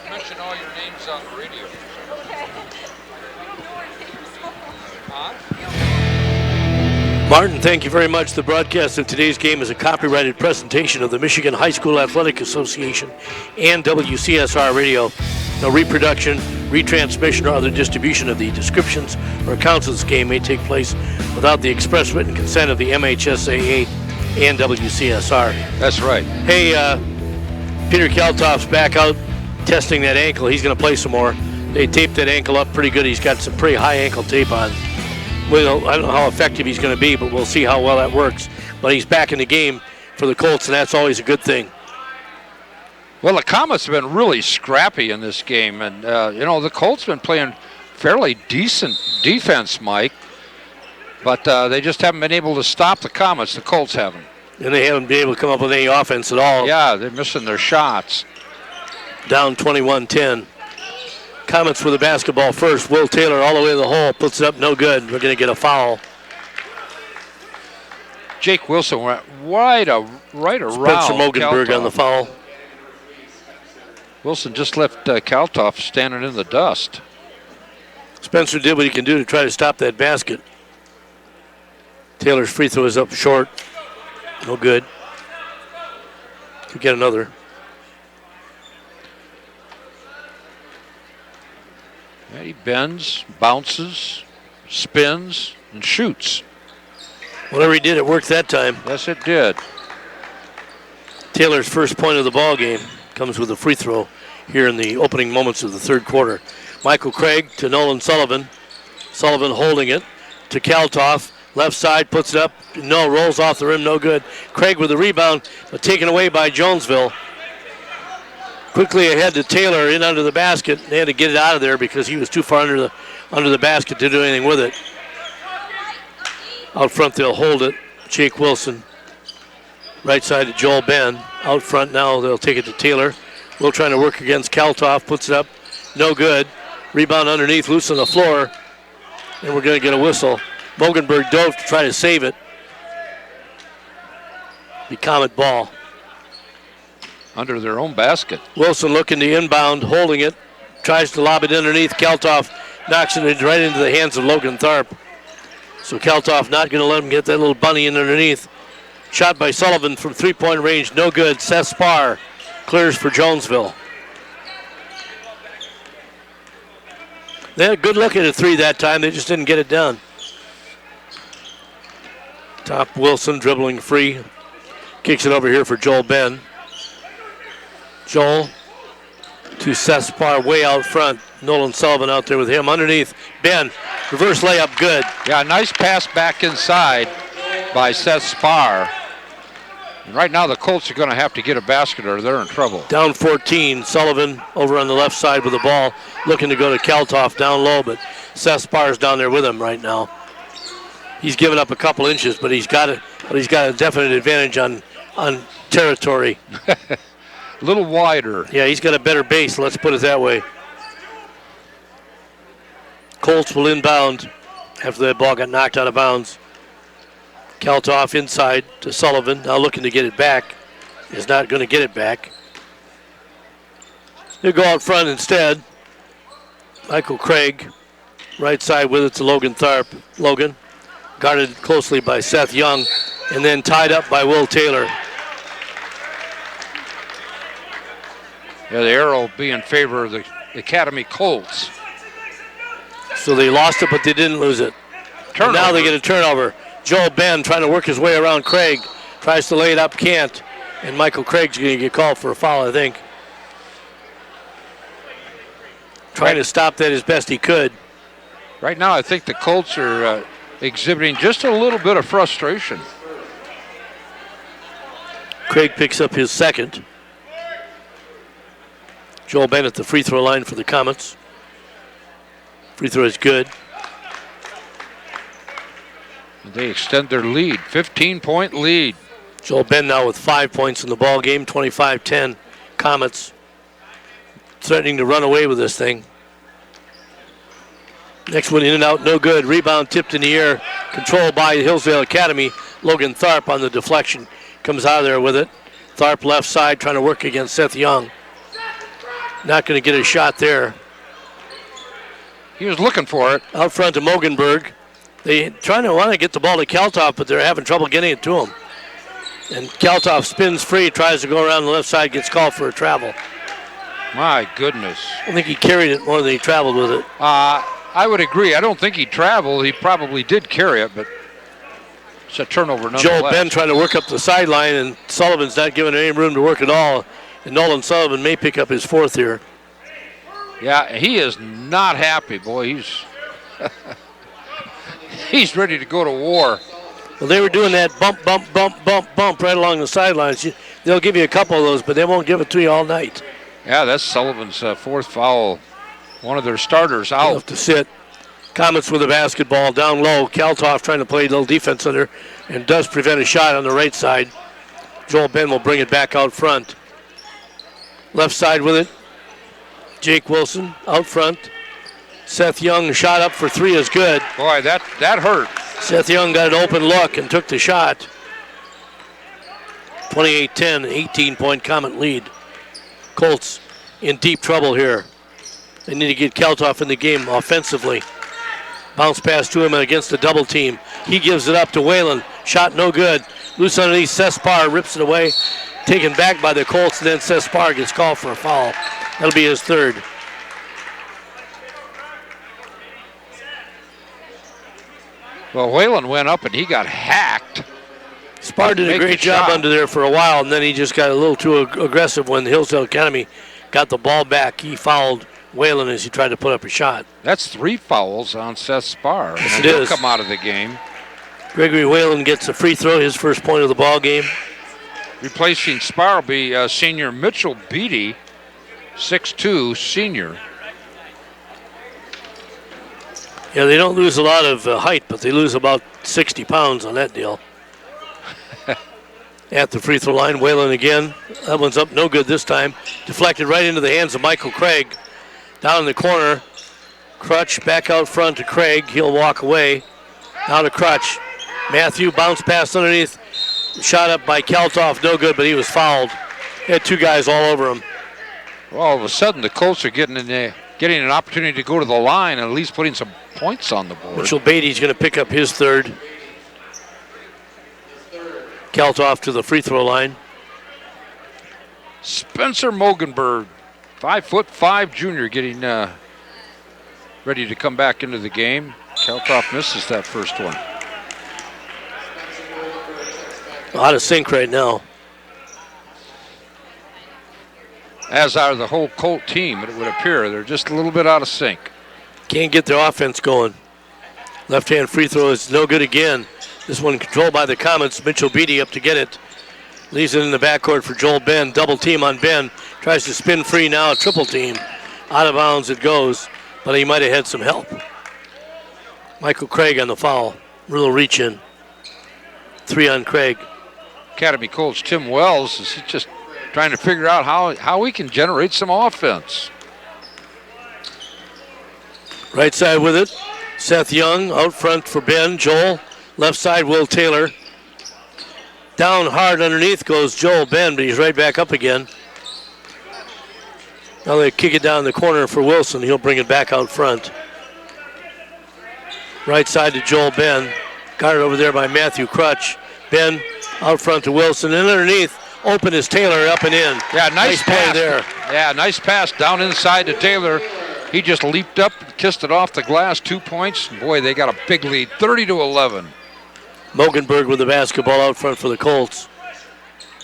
Mention all your names on the radio. Martin, thank you very much. The broadcast of today's game is a copyrighted presentation of the Michigan High School Athletic Association and WCSR Radio. No reproduction, retransmission, or other distribution of the descriptions or accounts of this game may take place without the express written consent of the MHSAA and WCSR. That's right. Hey, Peter Kaltoff's back out testing that ankle. He's going to play some more. They taped that ankle up pretty good. He's got some pretty high ankle tape on. Well, I don't know how effective he's going to be, but we'll see how well that works. But he's back in the game for the Colts, and that's always a good thing. Well, the Comets have been really scrappy in this game, and the Colts have been playing fairly decent defense, Mike, but they just haven't been able to stop the Comets. The Colts haven't. And they haven't been able to come up with any offense at all. Yeah, they're missing their shots. Down 21-10. Comets with the basketball first. Will Taylor all the way to the hole, puts it up, no good. We're going to get a foul. Jake Wilson went right around Spencer Mogenberg Kaltoff. on the foul. Wilson just left Kaltoff standing in the dust. Spencer did what he can do to try to stop that basket. Taylor's free throw is up short. No good. Could get another. Yeah, he bends, bounces, spins, and shoots. Whatever he did, it worked that time. Yes, it did. Taylor's first point of the ball game comes with a free throw here in the opening moments of the third quarter. Michael Craig to Nolan Sullivan. Sullivan holding it to Kaltoff. Left side, puts it up. No, rolls off the rim, no good. Craig with the rebound, but taken away by Jonesville. Quickly ahead to Taylor, in under the basket. They had to get it out of there because he was too far under the basket to do anything with it. Out front, they'll hold it. Jake Wilson. Right side to Joel Ben. Out front now, they'll take it to Taylor. Will trying to work against Kaltoff, puts it up. No good. Rebound underneath, loose on the floor. And we're going to get a whistle. Mogenberg dove to try to save it. Be Comet ball. Under their own basket. Wilson looking to inbound, holding it. Tries to lob it underneath. Kaltoff knocks it right into the hands of Logan Tharp. So Kaltoff not going to let him get that little bunny in underneath. Shot by Sullivan from three-point range, no good. Seth Spar clears for Jonesville. They had a good look at a three that time. They just didn't get it done. Top Wilson dribbling free. Kicks it over here for Joel Ben. Joel to Seth Spar way out front. Nolan Sullivan out there with him underneath. Ben, reverse layup, good. Yeah, nice pass back inside by Seth Spar. And right now the Colts are going to have to get a basket or they're in trouble. Down 14, Sullivan over on the left side with the ball, looking to go to Kaltoff down low, but Seth Spar's down there with him right now. He's given up a couple inches, but he's got a definite advantage on territory. A little wider. Yeah, he's got a better base, let's put it that way. Colts will inbound after that ball got knocked out of bounds. Kaltoff inside to Sullivan, now looking to get it back. is not going to get it back. He'll go out front instead. Michael Craig, right side with it to Logan Tharp. Logan, guarded closely by Seth Young, and then tied up by Will Taylor. Yeah, the arrow will be in favor of the Academy Colts. So they lost it, but they didn't lose it. And now they get a turnover. Joel Ben trying to work his way around Craig. Tries to lay it up, can't. And Michael Craig's going to get called for a foul, I think. Trying to stop that as best he could. Right now, I think the Colts are exhibiting just a little bit of frustration. Craig picks up his second. Joel Ben at the free throw line for the Comets. Free throw is good. They extend their lead, 15-point lead. Joel Ben now with 5 points in the ball game, 25-10. Comets threatening to run away with this thing. Next one in and out, no good. Rebound tipped in the air, controlled by Hillsdale Academy. Logan Tharp on the deflection comes out of there with it. Tharp left side trying to work against Seth Young. Not going to get a shot there. He was looking for it. Out front to Mogenberg. They trying to want to get the ball to Kaltoff, but they're having trouble getting it to him. And Kaltoff spins free, tries to go around the left side, gets called for a travel. My goodness. I think he carried it more than he traveled with it. I would agree. I don't think he traveled. He probably did carry it, but it's a turnover nonetheless. Joel Ben trying to work up the sideline, and Sullivan's not giving any room to work at all. And Nolan Sullivan may pick up his fourth here. Yeah, he is not happy, boy. He's ready to go to war. Well, they were doing that bump, bump, bump, bump, bump right along the sidelines. They'll give you a couple of those, but they won't give it to you all night. Yeah, that's Sullivan's fourth foul. One of their starters out. Enough to sit. Comets with the basketball down low. Kaltoff trying to play a little defense under and does prevent a shot on the right side. Joel Ben will bring it back out front. Left side with it. Jake Wilson out front. Seth Young shot up for three is good. Boy, that hurt. Seth Young got an open look and took the shot. 28-10, 18-point Comet lead. Colts in deep trouble here. They need to get Kaltoff in the game offensively. Bounce pass to him against a double team. He gives it up to Whalen. Shot no good. Loose underneath. Sespar rips it away. Taken back by the Colts, and then Sespar gets called for a foul. That'll be his third. Well, Whalen went up and he got hacked. Spar did a great job under there for a while, and then he just got a little too aggressive when the Hillsdale Academy got the ball back. He fouled Whalen as he tried to put up a shot. That's 3 fouls on Seth Spar. Yes, it He'll is. come out of the game. Gregory Whalen gets a free throw, his first point of the ball game. Replacing Spar will be senior Mitchell Beatty, 6'2", senior. Yeah, they don't lose a lot of height, but they lose about 60 pounds on that deal. At the free throw line, Whalen again. That one's up, no good this time. Deflected right into the hands of Michael Craig. Down in the corner, Crutch back out front to Craig. He'll walk away. Now to Crutch. Matthew bounce pass underneath. Shot up by Kaltoff, no good, but he was fouled. He had 2 guys all over him. Well, all of a sudden, the Colts are getting an opportunity to go to the line and at least putting some points on the board. Mitchell Beatty's going to pick up his third. Kaltoff to the free throw line. Spencer Mogenberg, 5'5" junior, getting ready to come back into the game. Kaltoff misses that first one. Out of sync right now. As are the whole Colt team, it would appear. They're just a little bit out of sync. Can't get their offense going. Left-hand free throw is no good again. This one controlled by the Comets. Mitchell Beatty up to get it. Leaves it in the backcourt for Joel Ben. Double team on Ben. Tries to spin free now. Triple team. Out of bounds it goes, but he might have had some help. Michael Craig on the foul. Little reach in. 3 on Craig. Academy coach Tim Wells is just trying to figure out how we can generate some offense. Right side with it. Seth Young out front for Ben. Joel. Left side, Will Taylor. Down hard underneath goes Joel Ben, but he's right back up again. Now they kick it down the corner for Wilson. He'll bring it back out front. Right side to Joel Ben. Guarded over there by Matthew Crutch. Ben out front to Wilson. And underneath, open is Taylor up and in. Yeah, nice play pass there. Yeah, nice pass down inside to Taylor. He just leaped up, kissed it off the glass, 2 points. Boy, they got a big lead, 30-11. Mogenberg with the basketball out front for the Colts.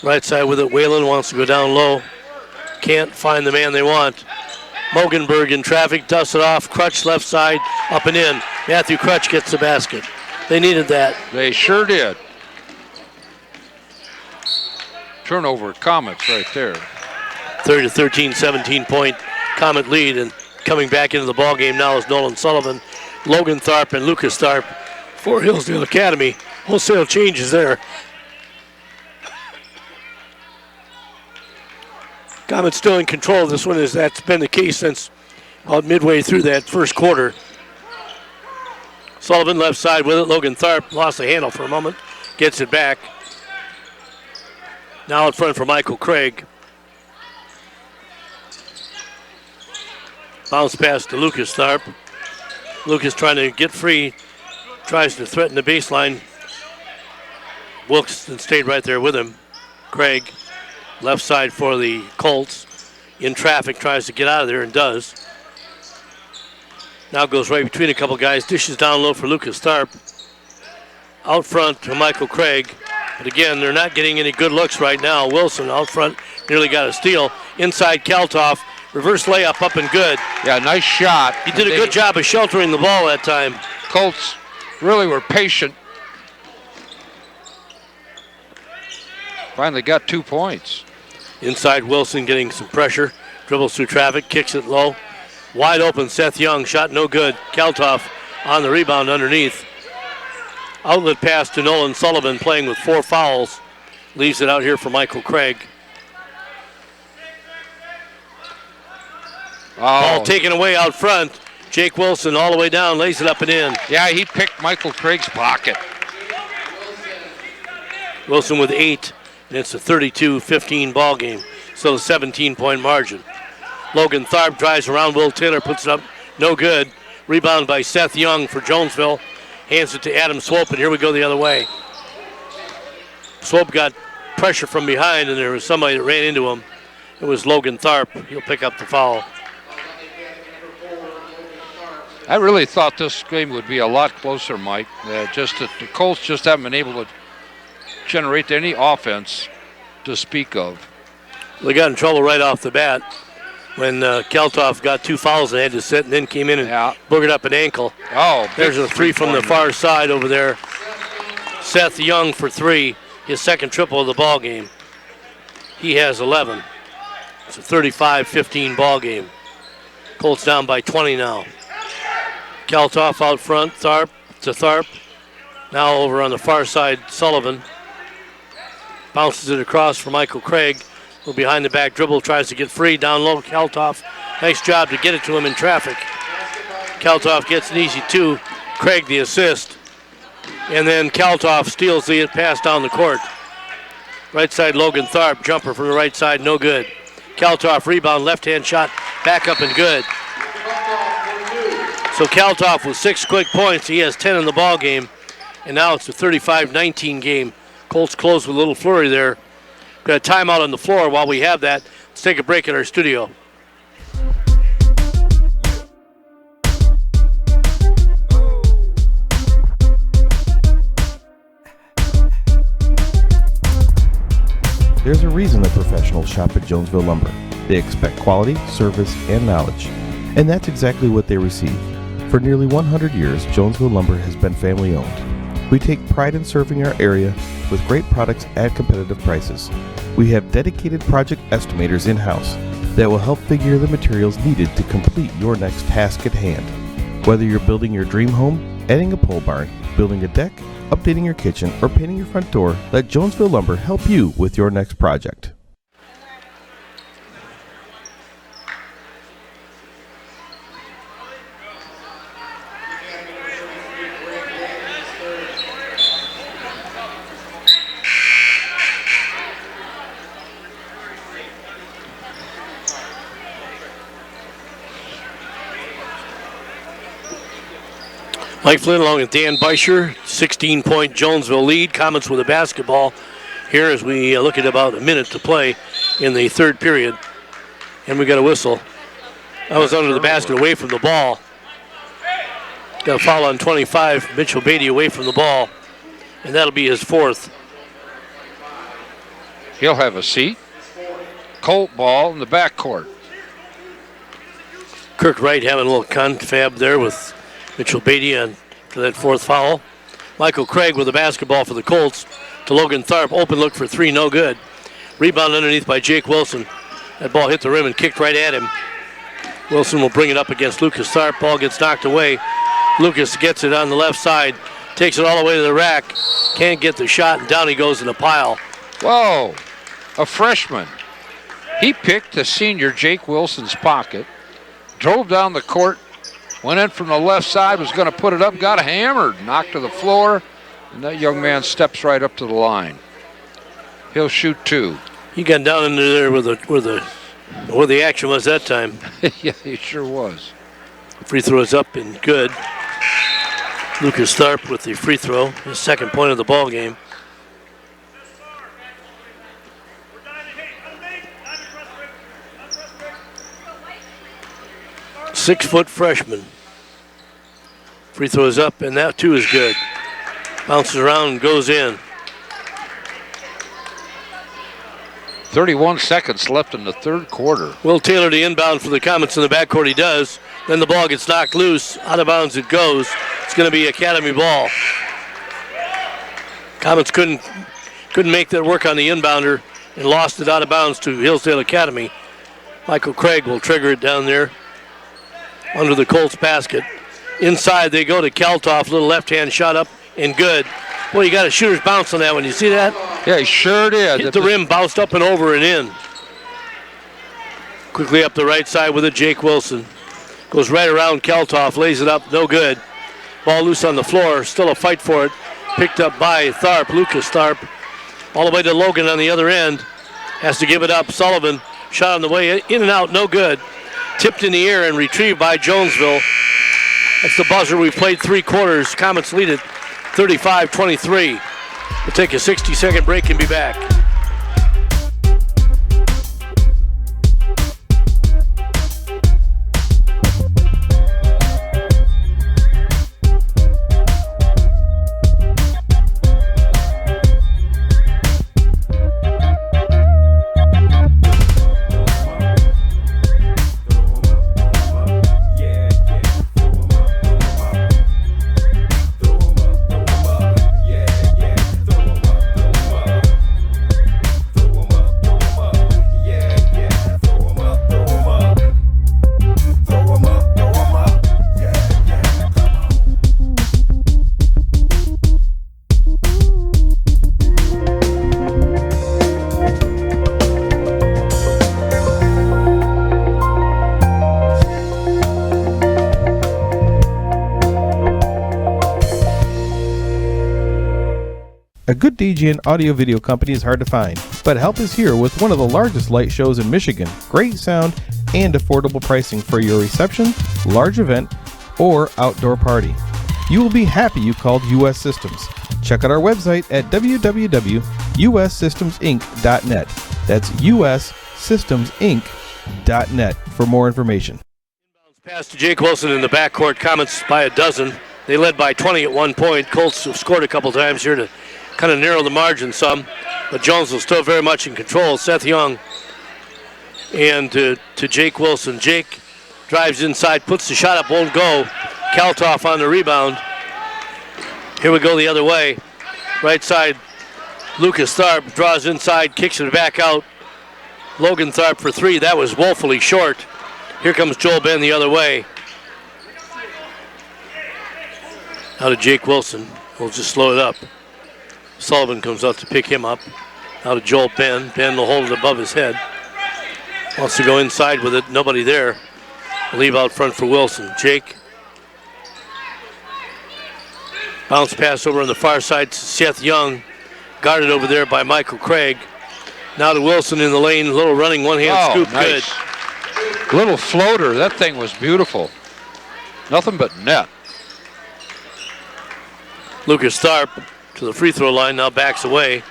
Right side with it. Whalen wants to go down low. Can't find the man they want. Mogenberg in traffic, dusts it off. Crutch left side, up and in. Matthew Crutch gets the basket. They needed that. They sure did. Turnover, Comets right there. 30-13, 17-point Comet lead, and coming back into the ball game now is Nolan Sullivan, Logan Tharp, and Lucas Tharp for Hillsdale Academy. Wholesale changes there. Comets still in control of this one, as that's been the case since about midway through that first quarter. Sullivan left side with it. Logan Tharp lost the handle for a moment, gets it back. Now in front for Michael Craig. Bounce pass to Lucas Tharp. Lucas trying to get free, tries to threaten the baseline. Wilkes stayed right there with him. Craig, left side for the Colts. In traffic, tries to get out of there and does. Now goes right between a couple guys, dishes down low for Lucas Tharp. Out front to Michael Craig. But again, they're not getting any good looks right now. Wilson out front nearly got a steal. Inside Kaltoff, reverse layup up and good. Yeah, nice shot. He did a good job of sheltering the ball that time. Colts really were patient. Finally got 2 points. Inside Wilson getting some pressure. Dribbles through traffic, kicks it low. Wide open, Seth Young, shot no good. Kaltoff on the rebound underneath. Outlet pass to Nolan Sullivan, playing with 4 fouls. Leaves it out here for Michael Craig. Ball taken away out front. Jake Wilson all the way down, lays it up and in. Yeah, he picked Michael Craig's pocket. Wilson with 8, and it's a 32-15 ball game. Still a 17-point margin. Logan Tharp drives around. Will Taylor puts it up, no good. Rebound by Seth Young for Jonesville. Hands it to Adam Swope, and here we go the other way. Swope got pressure from behind, and there was somebody that ran into him. It was Logan Tharp. He'll pick up the foul. I really thought this game would be a lot closer, Mike. Just that the Colts just haven't been able to generate any offense to speak of. They got in trouble right off the bat when Kaltoff got 2 fouls and had to sit, and then came in and boogered up an ankle. Oh, there's a 3 from the far side over there. Seth Young for 3, his second triple of the ball game. He has 11. It's a 35-15 ball game. Colts down by 20 now. Kaltoff out front, Tharp to Tharp. Now over on the far side, Sullivan. Bounces it across for Michael Craig. Who behind the back dribble tries to get free. Down low, Kaltoff. Nice job to get it to him in traffic. Kaltoff gets an easy 2. Craig the assist. And then Kaltoff steals the pass down the court. Right side, Logan Tharp. Jumper from the right side, no good. Kaltoff rebound, left-hand shot, back up and good. So Kaltoff with 6 quick points. He has 10 in the ball game. And now it's a 35-19 game. Colts close with a little flurry there. Got a timeout on the floor. While we have that, let's take a break in our studio. There's a reason that professionals shop at Jonesville Lumber. They expect quality, service, and knowledge. And that's exactly what they receive. For nearly 100 years, Jonesville Lumber has been family owned. We take pride in serving our area with great products at competitive prices. We have dedicated project estimators in-house that will help figure the materials needed to complete your next task at hand. Whether you're building your dream home, adding a pole barn, building a deck, updating your kitchen, or painting your front door, let Jonesville Lumber help you with your next project. Mike Flynn along with Dan Beischer, 16-point Jonesville lead. Comets with a basketball here as we look at about a minute to play in the third period. And we got a whistle. That was under the basket, away from the ball. Got a foul on 25. Mitchell Beatty away from the ball. And that'll be his fourth. He'll have a seat. Colt ball in the backcourt. Kirk Wright having a little confab there with Mitchell Beatty on for that fourth foul. Michael Craig with the basketball for the Colts to Logan Tharp. Open look for three, no good. Rebound underneath by Jake Wilson. That ball hit the rim and kicked right at him. Wilson will bring it up against Lucas Tharp. Ball gets knocked away. Lucas gets it on the left side. Takes it all the way to the rack. Can't get the shot, and down he goes in a pile. Whoa, a freshman. He picked the senior Jake Wilson's pocket, drove down the court, went in from the left side, was going to put it up, got hammered, knocked to the floor, and that young man steps right up to the line. He'll shoot two. He got down into there where the action was that time. Yeah, he sure was. Free throw is up and good. Lucas Tharp with the free throw, his second point of the ball game. Six-foot freshman. Free throw is up, and that too is good. Bounces around and goes in. 31 seconds left in the third quarter. Will Taylor the inbound for the Comets in the backcourt. He does. Then the ball gets knocked loose. Out of bounds it goes. It's going to be Academy ball. Comets couldn't make that work on the inbounder and lost it out of bounds to Hillsdale Academy. Michael Craig will trigger it down there under the Colts basket. Inside they go to Kaltoff. Little left-hand shot up and good. Boy, you got a shooter's bounce on that one. You see that? Yeah, he sure did. Hit the rim, bounced up and over and in. Quickly up the right side with it, Jake Wilson. Goes right around Kaltoff, lays it up, no good. Ball loose on the floor, still a fight for it. Picked up by Tharp, Lucas Tharp. All the way to Logan on the other end. Has to give it up. Sullivan, shot on the way in and out, no good. Tipped in the air and retrieved by Jonesville. That's the buzzer. We've played three quarters. Comets lead it 35-23. We'll take a 60-second break and be back. A good DJ and audio-video company is hard to find, but help is here with one of the largest light shows in Michigan, great sound, and affordable pricing for your reception, large event, or outdoor party. You will be happy you called US Systems. Check out our website at www.ussystemsinc.net. That's ussystemsinc.net for more information. Pass to Jake Wilson in the backcourt. Comets by a dozen. They led by 20 at one point. Colts have scored a couple times here to kind of narrow the margin some, but Jonesville still very much in control. Seth Young and to Jake Wilson. Jake drives inside, puts the shot up, won't go. Kaltoff on the rebound. Here we go the other way. Right side, Lucas Tharp draws inside, kicks it back out. Logan Tharp for three. That was woefully short. Here comes Joel Ben the other way. Now to Jake Wilson. We'll just slow it up. Sullivan comes out to pick him up. Now to Joel Ben. Ben will hold it above his head. Wants to go inside with it. Nobody there. Leave out front for Wilson. Jake. Bounce pass over on the far side to Seth Young. Guarded over there by Michael Craig. Now to Wilson in the lane. A little running one-hand scoop. Nice. Good. Little floater. That thing was beautiful. Nothing but net. Lucas Tharp to the free throw line, now backs away.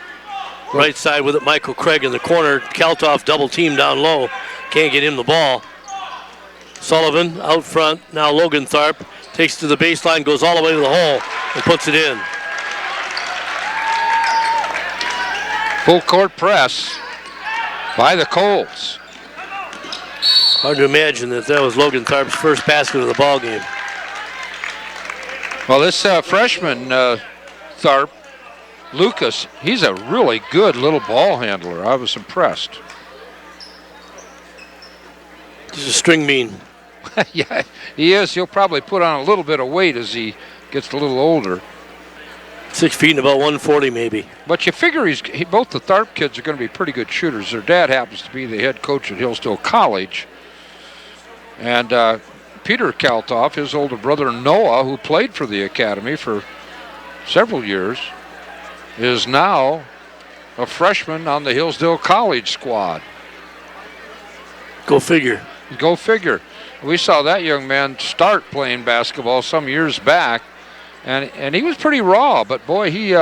Right side with it, Michael Craig in the corner. Kaltoff double team down low. Can't get him the ball. Sullivan out front. Now Logan Tharp takes to the baseline, goes all the way to the hole, and puts it in. Full court press by the Colts. Hard to imagine that was Logan Tharp's first basket of the ball game. Well, this freshman Tharp, Lucas, he's a really good little ball handler. I was impressed. He's a string bean. Yeah, he is. He'll probably put on a little bit of weight as he gets a little older. 6 feet and about 140 maybe. But you figure both the Tharp kids are going to be pretty good shooters. Their dad happens to be the head coach at Hillsdale College. And Peter Kaltoff, his older brother Noah, who played for the academy for several years, is now a freshman on the Hillsdale College squad. Go figure. Go figure. We saw that young man start playing basketball some years back, and he was pretty raw, but boy, he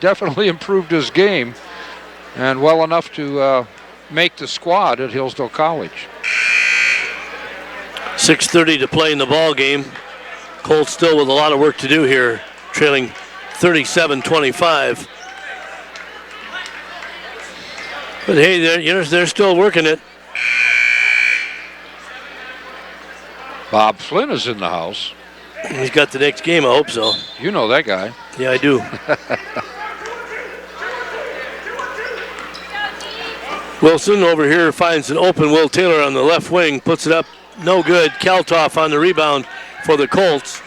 definitely improved his game, and well enough to make the squad at Hillsdale College. 6:30 to play in the ball game. Colts still with a lot of work to do here, trailing 37-25. But hey, they're still working it. Bob Flynn is in the house. He's got the next game, I hope so. You know that guy. Yeah, I do. Wilson over here finds an open Will Taylor on the left wing, puts it up, no good. Kaltoff on the rebound for the Colts.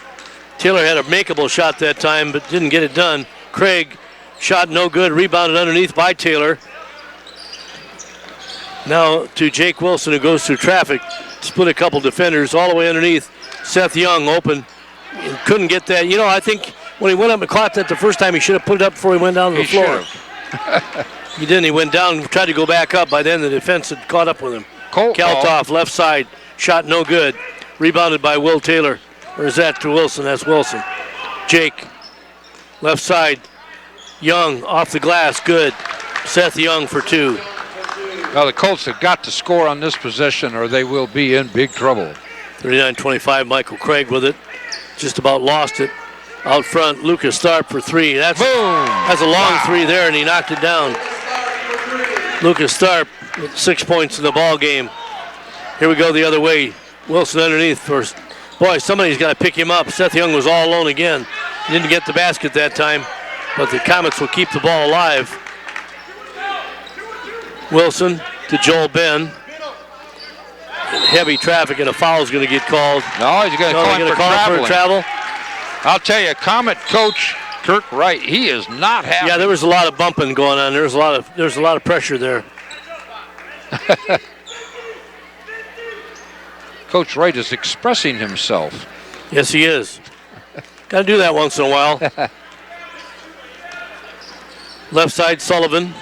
Taylor had a makeable shot that time, but didn't get it done. Craig, shot no good, rebounded underneath by Taylor. Now to Jake Wilson, who goes through traffic, split a couple defenders all the way underneath. Seth Young open, couldn't get that. You know, I think when he went up and caught that the first time, he should have put it up before he went down to the floor. He didn't. He went down, tried to go back up. By then, the defense had caught up with him. Kaltoff, left side, shot no good. Rebounded by Will Taylor. Or is that to Wilson? That's Wilson. Jake, left side. Young, off the glass, good. Seth Young for two. Well, the Colts have got to score on this possession or they will be in big trouble. 39-25, Michael Craig with it. Just about lost it. Out front, Lucas Tharp for three. That's a long three there, and he knocked it down. Lucas Tharp with 6 points in the ball game. Here we go the other way. Wilson underneath first. Boy, somebody's got to pick him up. Seth Young was all alone again. He didn't get the basket that time, but the Comets will keep the ball alive. Wilson to Joel Ben. Heavy traffic, and a foul is going to get called. No, he's going to call him for travel. I'll tell you, Comet coach Kirk Wright, he is not happy. Yeah, there was a lot of bumping going on. There's a lot of pressure there. Coach Wright is expressing himself. Yes, he is. Got to do that once in a while. Left side, Sullivan.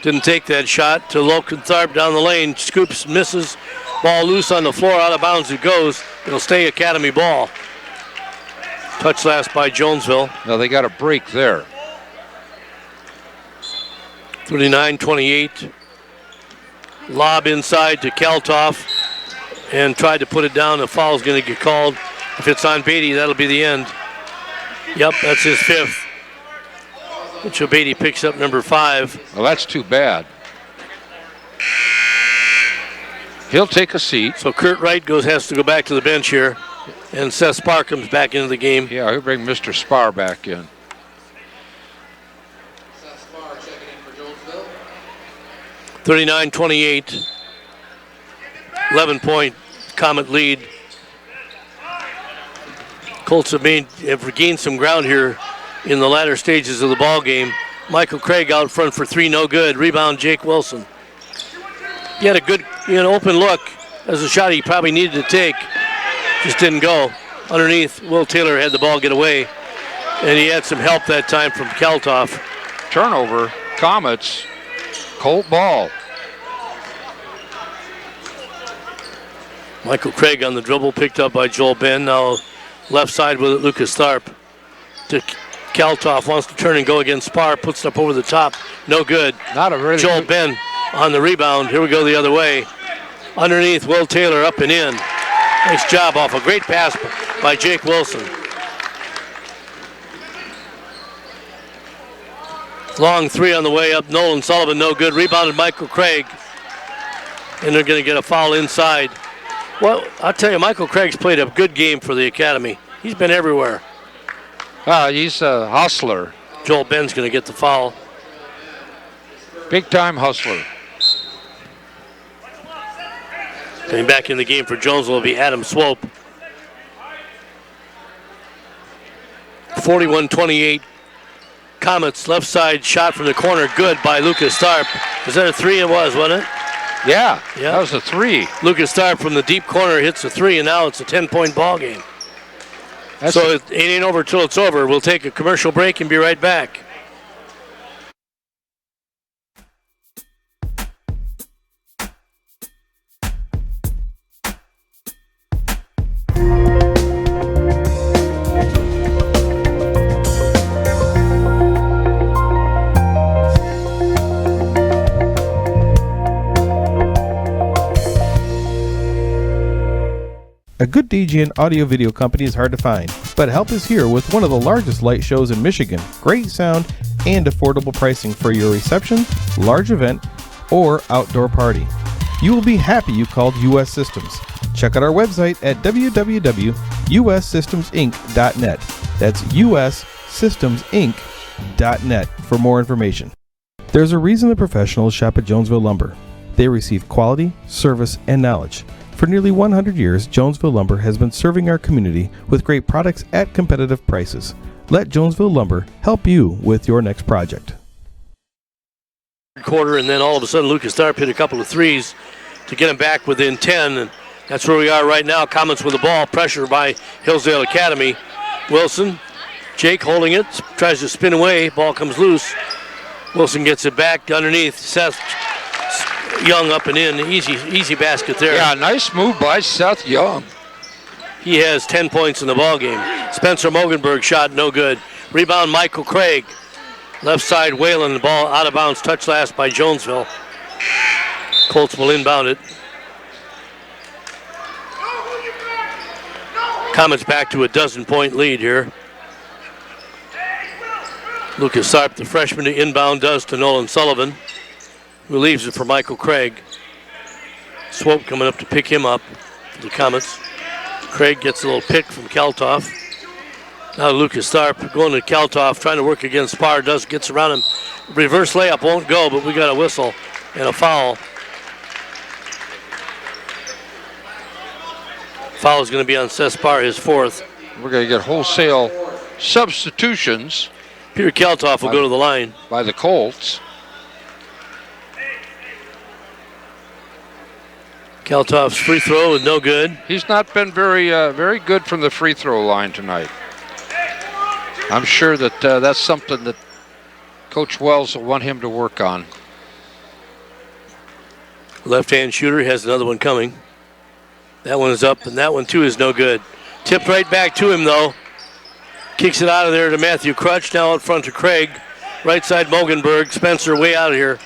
Didn't take that shot to Logan Tharp down the lane. Scoops, misses. Ball loose on the floor, out of bounds it goes. It'll stay Academy ball. Touch last by Jonesville. No, they got a break there. 39-28. Lob inside to Kaltoff. And tried to put it down. The foul's going to get called. If it's on Beatty, that'll be the end. Yep, that's his fifth. Mitchell Beatty picks up number 5. Well, that's too bad. He'll take a seat. So Kurt Wright has to go back to the bench here. And Seth Spar comes back into the game. Yeah, he'll bring Mr. Spar back in. Seth Spar checking in for Jonesville. 39-28. 11-point Comet lead. Colts have regained some ground here in the latter stages of the ball game. Michael Craig out front for three, no good. Rebound, Jake Wilson. He had a good, open look as a shot he probably needed to take. Just didn't go. Underneath, Will Taylor had the ball get away, and he had some help that time from Kaltoff. Turnover, Comets, Colt ball. Michael Craig on the dribble, picked up by Joel Ben. Now left side with it, Lucas Tharp. To Kaltoff wants to turn and go against Spar, puts it up over the top. No good. Not a really Joel good- Ben on the rebound. Here we go the other way. Underneath, Will Taylor up and in. Nice job off a great pass by Jake Wilson. Long three on the way up. Nolan Sullivan, no good. Rebounded Michael Craig. And they're going to get a foul inside. Well, I'll tell you, Michael Craig's played a good game for the Academy. He's been everywhere. He's a hustler. Joel Ben's going to get the foul. Big time hustler. Coming back in the game for Jonesville will be Adam Swope. 41-28. Comets left side shot from the corner. Good by Lucas Starp. Was that a three? It was, wasn't it? Yeah, Yeah. that was a three. Lucas Starp from the deep corner hits a three, and now it's a 10-point ball game. So it ain't over till it's over. We'll take a commercial break and be right back. A good DJ and audio-video company is hard to find, but help is here with one of the largest light shows in Michigan, great sound, and affordable pricing for your reception, large event, or outdoor party. You will be happy you called US Systems. Check out our website at www.ussystemsinc.net. That's ussystemsinc.net for more information. There's a reason the professionals shop at Jonesville Lumber. They receive quality, service, and knowledge. For nearly 100 years, Jonesville Lumber has been serving our community with great products at competitive prices. Let Jonesville Lumber help you with your next project. Quarter, and then all of a sudden Lucas Starp hit a couple of threes to get him back within 10, and that's where we are right now. Comets with the ball, pressure by Hillsdale Academy. Wilson, Jake holding it, tries to spin away, ball comes loose. Wilson gets it back underneath. Seth Young up and in, easy basket there. Yeah, nice move by Seth Young. He has 10 points in the ball game. Spencer Mogenberg shot no good. Rebound Michael Craig. Left side Whalen, the ball out of bounds, touch last by Jonesville. Colts will inbound it. Comets back to a 12-point lead here. Lucas Sarp, the freshman, to inbound does to Nolan Sullivan, who leaves it for Michael Craig. Swope coming up to pick him up for the Comets. Craig gets a little pick from Kaltoff. Now Lucas Starp going to Kaltoff, trying to work against Spar. Gets around him. Reverse layup won't go, but we got a whistle and a foul. Foul is going to be on Seth Spar, his fourth. We're going to get wholesale substitutions Peter Kaltoff will go to the line. by the Colts. Kaltoff's free throw is no good. He's not been very good from the free throw line tonight. I'm sure that that's something that Coach Wells will want him to work on. Left-hand shooter has another one coming. That one is up, and that one too is no good. Tipped right back to him though. Kicks it out of there to Matthew Crutch, now out front to Craig. Right side Mogenberg, Spencer way out of here.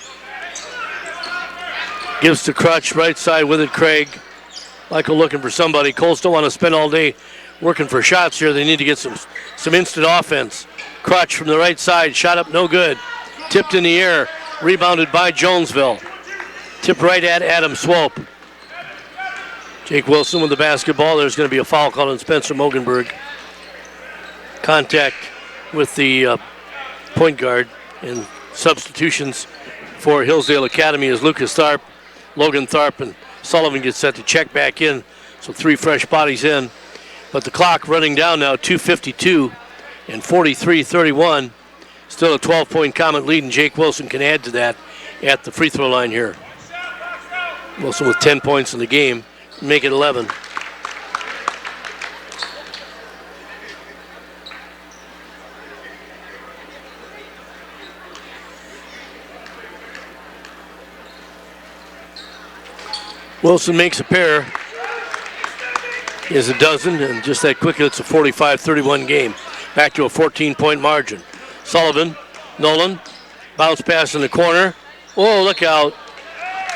Gives to Crutch, right side with it Craig. Michael looking for somebody. Colts don't want to spend all day working for shots here. They need to get some instant offense. Crutch from the right side, shot up no good. Tipped in the air, rebounded by Jonesville. Tipped right at Adam Swope. Jake Wilson with the basketball. There's going to be a foul called on Spencer Mogenberg. Contact with the point guard, and substitutions for Hillsdale Academy is Lucas Tharp, Logan Tharp, and Sullivan gets set to check back in. So 3 fresh bodies in. But the clock running down now, 2:52 and 43-31. Still a 12-point Comet lead, and Jake Wilson can add to that at the free throw line here. Wilson with 10 points in the game, make it 11. Wilson makes a pair. He has a dozen, and just that quickly, it's a 45-31 game. Back to a 14-point margin. Sullivan, Nolan, bounce pass in the corner. Oh, look out.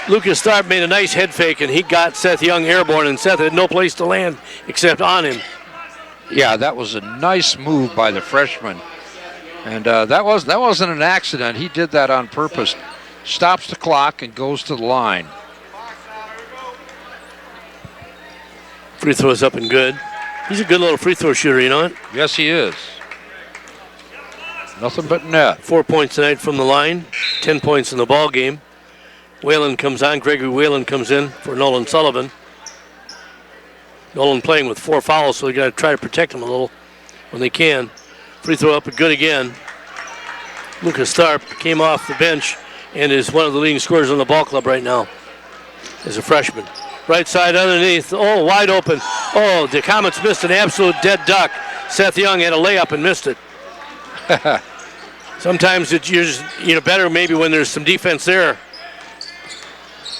Lucas Tharp made a nice head fake, and he got Seth Young airborne, and Seth had no place to land except on him. Yeah, that was a nice move by the freshman. And that wasn't an accident. He did that on purpose. Stops the clock and goes to the line. Free throw's up and good. He's a good little free throw shooter, you know it? Yes, he is. Nothing but net. 4 points tonight from the line, 10 points in the ball game. Whalen comes on. Gregory Whalen comes in for Nolan Sullivan. Nolan playing with 4 fouls, so they got to try to protect him a little when they can. Free throw up and good again. Lucas Tharp came off the bench and is one of the leading scorers on the ball club right now as a freshman. Right side underneath. Oh, wide open. Oh, the Comets missed an absolute dead duck. Seth Young had a layup and missed it. Sometimes it's just, better maybe when there's some defense there.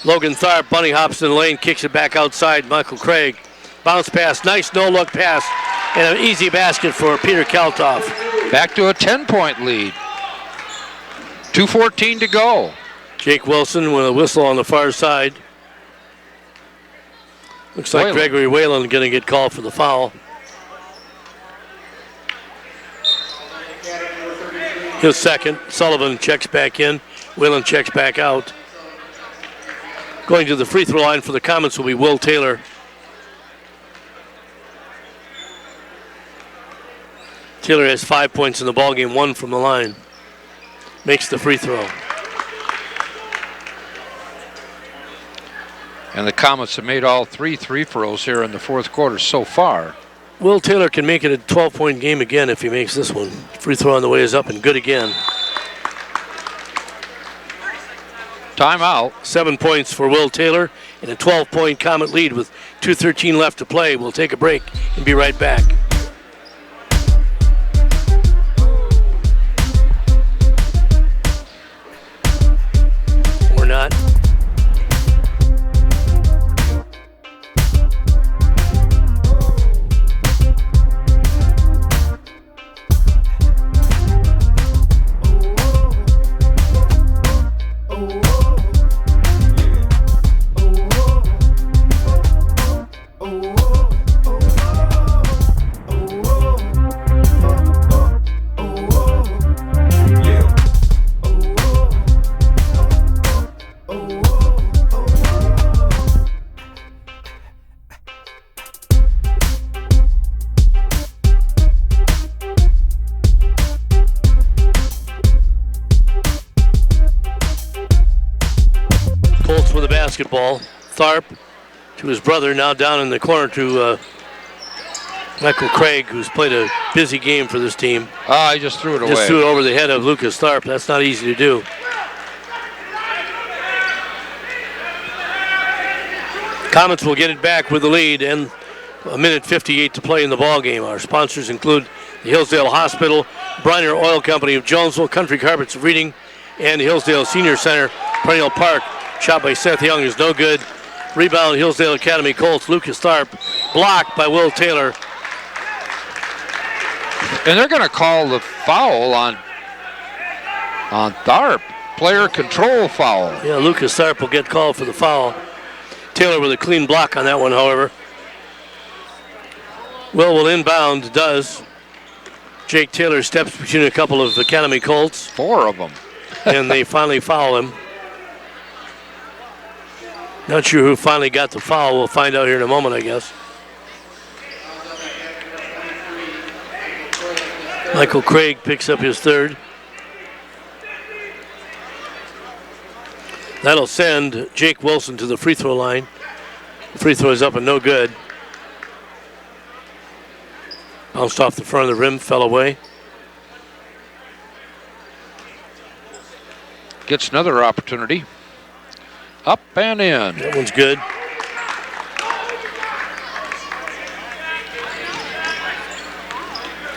Logan Tharp bunny hops in the lane, kicks it back outside. Michael Craig. Bounce pass, nice no-look pass, and an easy basket for Peter Kaltoff. Back to a 10-point lead. 2:14 to go. Jake Wilson with a whistle on the far side. Looks like Gregory Whalen going to get called for the foul. His second. Sullivan checks back in. Whalen checks back out. Going to the free throw line for the Comets will be Will Taylor. Taylor has 5 points in the ballgame, 1 from the line. Makes the free throw. And the Comets have made all 3 free throws here in the fourth quarter so far. Will Taylor can make it a 12-point game again if he makes this one. Free throw on the way is up and good again. Timeout. 7 points for Will Taylor and a 12-point Comet lead with 2:13 left to play. We'll take a break and be right back. Or not. Basketball. Tharp to his brother, now down in the corner to Michael Craig, who's played a busy game for this team. He just threw it away. Just threw it over the head of Lucas Tharp. That's not easy to do. Comets will get it back with the lead and a minute 58 to play in the ball game. Our sponsors include the Hillsdale Hospital, Bryner Oil Company of Jonesville, Country Carpets of Reading, and the Hillsdale Senior Center, Perennial Park. Shot by Seth Young is no good. Rebound, Hillsdale Academy Colts. Lucas Tharp blocked by Will Taylor. And they're going to call the foul on Tharp. Player control foul. Yeah, Lucas Tharp will get called for the foul. Taylor with a clean block on that one, however. Will inbound, does. Jake Taylor steps between a couple of Academy Colts. 4 of them. And they finally foul him. Not sure who finally got the foul. We'll find out here in a moment, I guess. Michael Craig picks up his third. That'll send Jake Wilson to the free throw line. The free throw is up and no good. Bounced off the front of the rim, fell away. Gets another opportunity. Up and in. That one's good.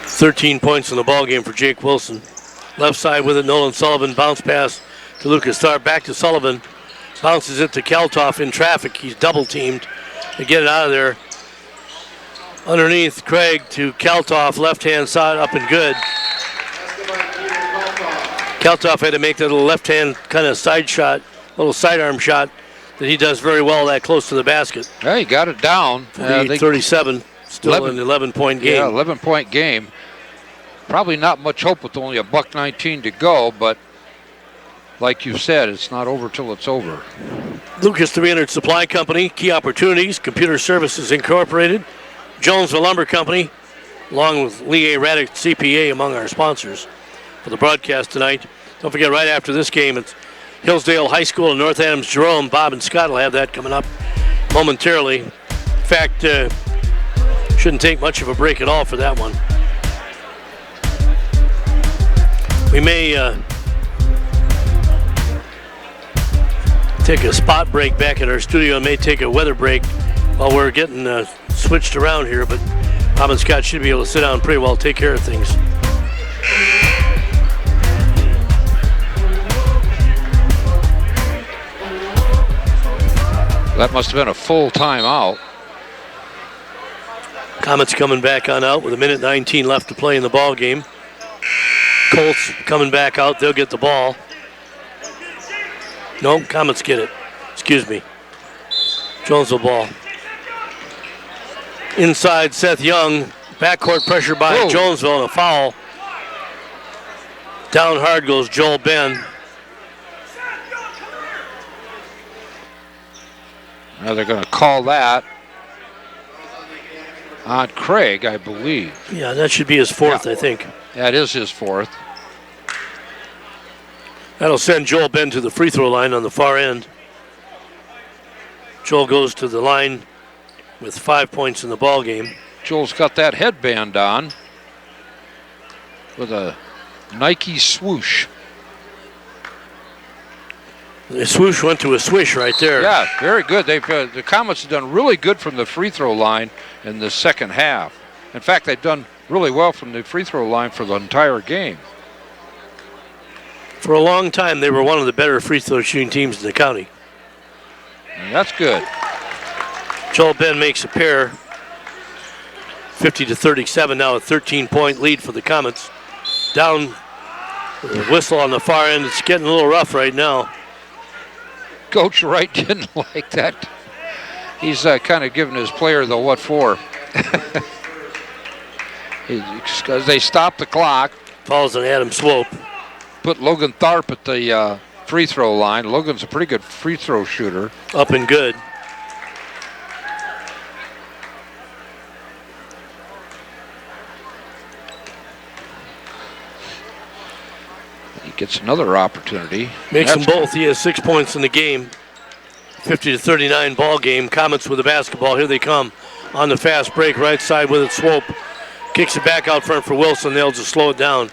"13 points in the ball game for Jake Wilson. Left side with it, Nolan Sullivan. Bounce pass to Lucas Tharp. Back to Sullivan. Bounces it to Kaltoff in traffic. He's double teamed to get it out of there. Underneath, Craig to Keltoff, left-hand side, up and good. Keltoff had to make that little left-hand kind of side shot, little sidearm shot that he does very well that close to the basket. Yeah, he got it down. 38-37, still an 11-point game. Yeah, 11-point game. Probably not much hope with only $1:19 to go, but like you said, it's not over till it's over. Lucas 300 Supply Company, Key Opportunities, Computer Services Incorporated, Jonesville Lumber Company, along with Lee A. Raddick, CPA, among our sponsors for the broadcast tonight. Don't forget, right after this game, it's Hillsdale High School and North Adams Jerome. Bob and Scott will have that coming up momentarily. In fact, shouldn't take much of a break at all for that one. We may take a spot break back at our studio and may take a weather break while we're getting switched around here, but Bob and Scott should be able to sit down pretty well, take care of things. That must have been a full timeout. Comets coming back on out with 1:19 left to play in the ball game. Colts coming back out, they'll get the ball. No, Comets get it. Excuse me. Jonesville ball. Inside, Seth Young. Backcourt pressure by Jonesville and a foul. Down hard goes Joel Ben. Now they're going to call that on Craig, I believe. Yeah, that should be his fourth, I think. That is his fourth. That'll send Joel Ben to the free throw line on the far end. Joel goes to the line with 5 points in the ball game. Joel's got that headband on with a Nike swoosh. The swoosh went to a swish right there. Yeah, very good. The Comets have done really good from the free throw line in the second half. In fact, they've done really well from the free throw line for the entire game. For a long time, they were one of the better free throw shooting teams in the county. And that's good. Joel Ben makes a pair. 50-37 now, a 13-point lead for the Comets. Down with a whistle on the far end. It's getting a little rough right now. Coach Wright didn't like that. He's kind of giving his player the what for. Because they stopped the clock. Falls on Adam Swope. Put Logan Tharp at the free throw line. Logan's a pretty good free throw shooter. Up and good. He gets another opportunity. Makes them both. He has 6 points in the game. 50-39 ball game. Comets with the basketball. Here they come on the fast break. Right side with it. Swope kicks it back out front for Wilson. They'll just slow it down.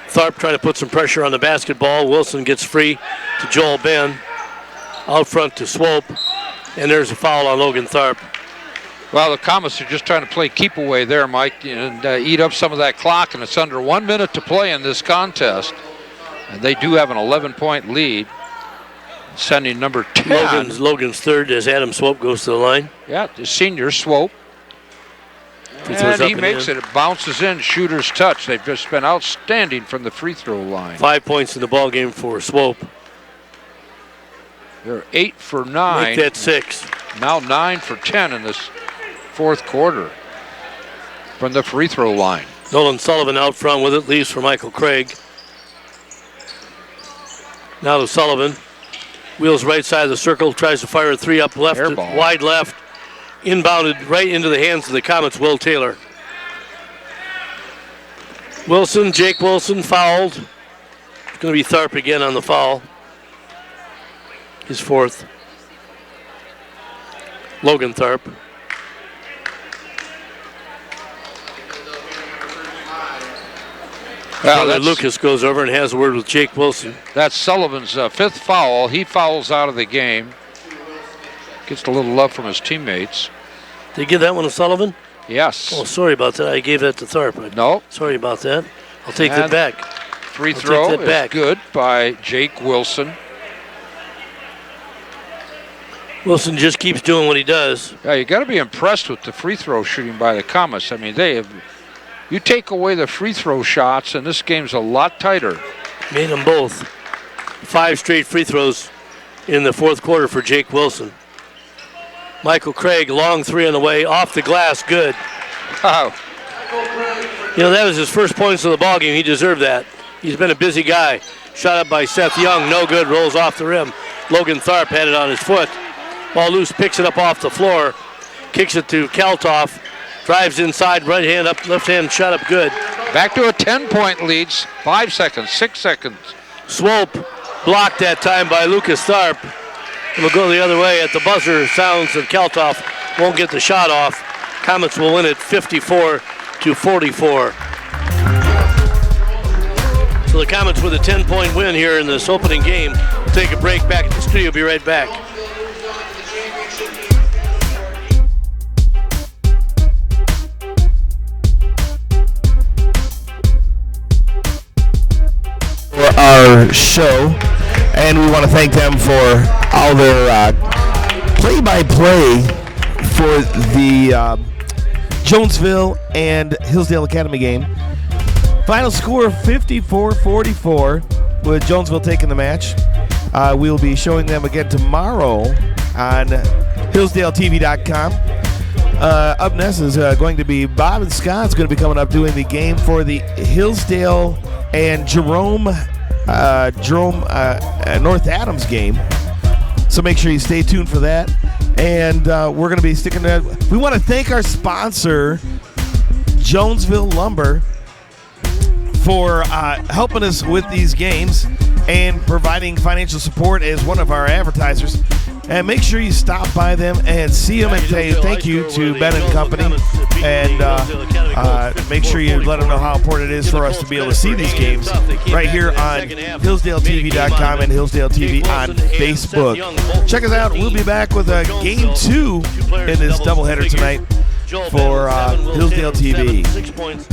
Tharp trying to put some pressure on the basketball. Wilson gets free to Joel Ben. Out front to Swope. And there's a foul on Logan Tharp. Well, the Comets are just trying to play keep away there, Mike, and eat up some of that clock, and it's under 1 minute to play in this contest. And they do have an 11-point lead, sending number 10. Logan's third as Adam Swope goes to the line. Yeah, the senior Swope. And he makes it. It bounces in, shooter's touch. They've just been outstanding from the free throw line. 5 points in the ball game for Swope. They're 8 for 9. Make that 6. Now 9 for 10 in this fourth quarter from the free throw line. Nolan Sullivan out front with it, leaves for Michael Craig. Now to Sullivan. Wheels right side of the circle, tries to fire a three up left, wide left. Inbounded right into the hands of the Comets, Will Taylor. Wilson, Jake Wilson fouled. It's going to be Tharp again on the foul. His fourth. Logan Tharp. Well, Lucas goes over and has a word with Jake Wilson. That's Sullivan's fifth foul. He fouls out of the game. Gets a little love from his teammates. Did you give that one to Sullivan? Yes. Oh, sorry about that. I gave that to Tharp. No. Sorry about that. I'll take that back. Free throw is good by Jake Wilson. Wilson just keeps doing what he does. Yeah, you got to be impressed with the free throw shooting by the Comets. I mean, you take away the free throw shots, and this game's a lot tighter. Made them both. 5 straight free throws in the fourth quarter for Jake Wilson. Michael Craig, long 3 on the way, off the glass, good. Wow. You know, that was his first points of the ball game. He deserved that. He's been a busy guy. Shot up by Seth Young, no good, rolls off the rim. Logan Tharp had it on his foot. Ball loose, picks it up off the floor, kicks it to Kaltoff, drives inside, right hand up, left hand shot up good. Back to a 10-point lead, 5 seconds, 6 seconds. Swope blocked that time by Lucas Tharp. It'll go the other way at the buzzer. Sounds of Kaltoff won't get the shot off. Comets will win it 54-44. So the Comets with a 10-point win here in this opening game. We'll take a break back at the studio. Be right back. For our show, and we want to thank them for all their play-by-play for the Jonesville and Hillsdale Academy game. Final score 54-44 with Jonesville taking the match. We'll be showing them again tomorrow on HillsdaleTV.com. Up next is going to be Bob and Scott's going to be coming up doing the game for the Hillsdale and Jerome North Adams game. So make sure you stay tuned for that. And we're going to be sticking to that. We want to thank our sponsor, Jonesville Lumber, for helping us with these games and providing financial support as one of our advertisers. And make sure you stop by them and see them and say thank you to Ben and Company. And make sure you let them know how important it is for us to be able to see these games right here on HillsdaleTV.com and Hillsdale TV on Facebook. Check us out. We'll be back with Game 2 in this doubleheader tonight for Hillsdale TV. 6 points.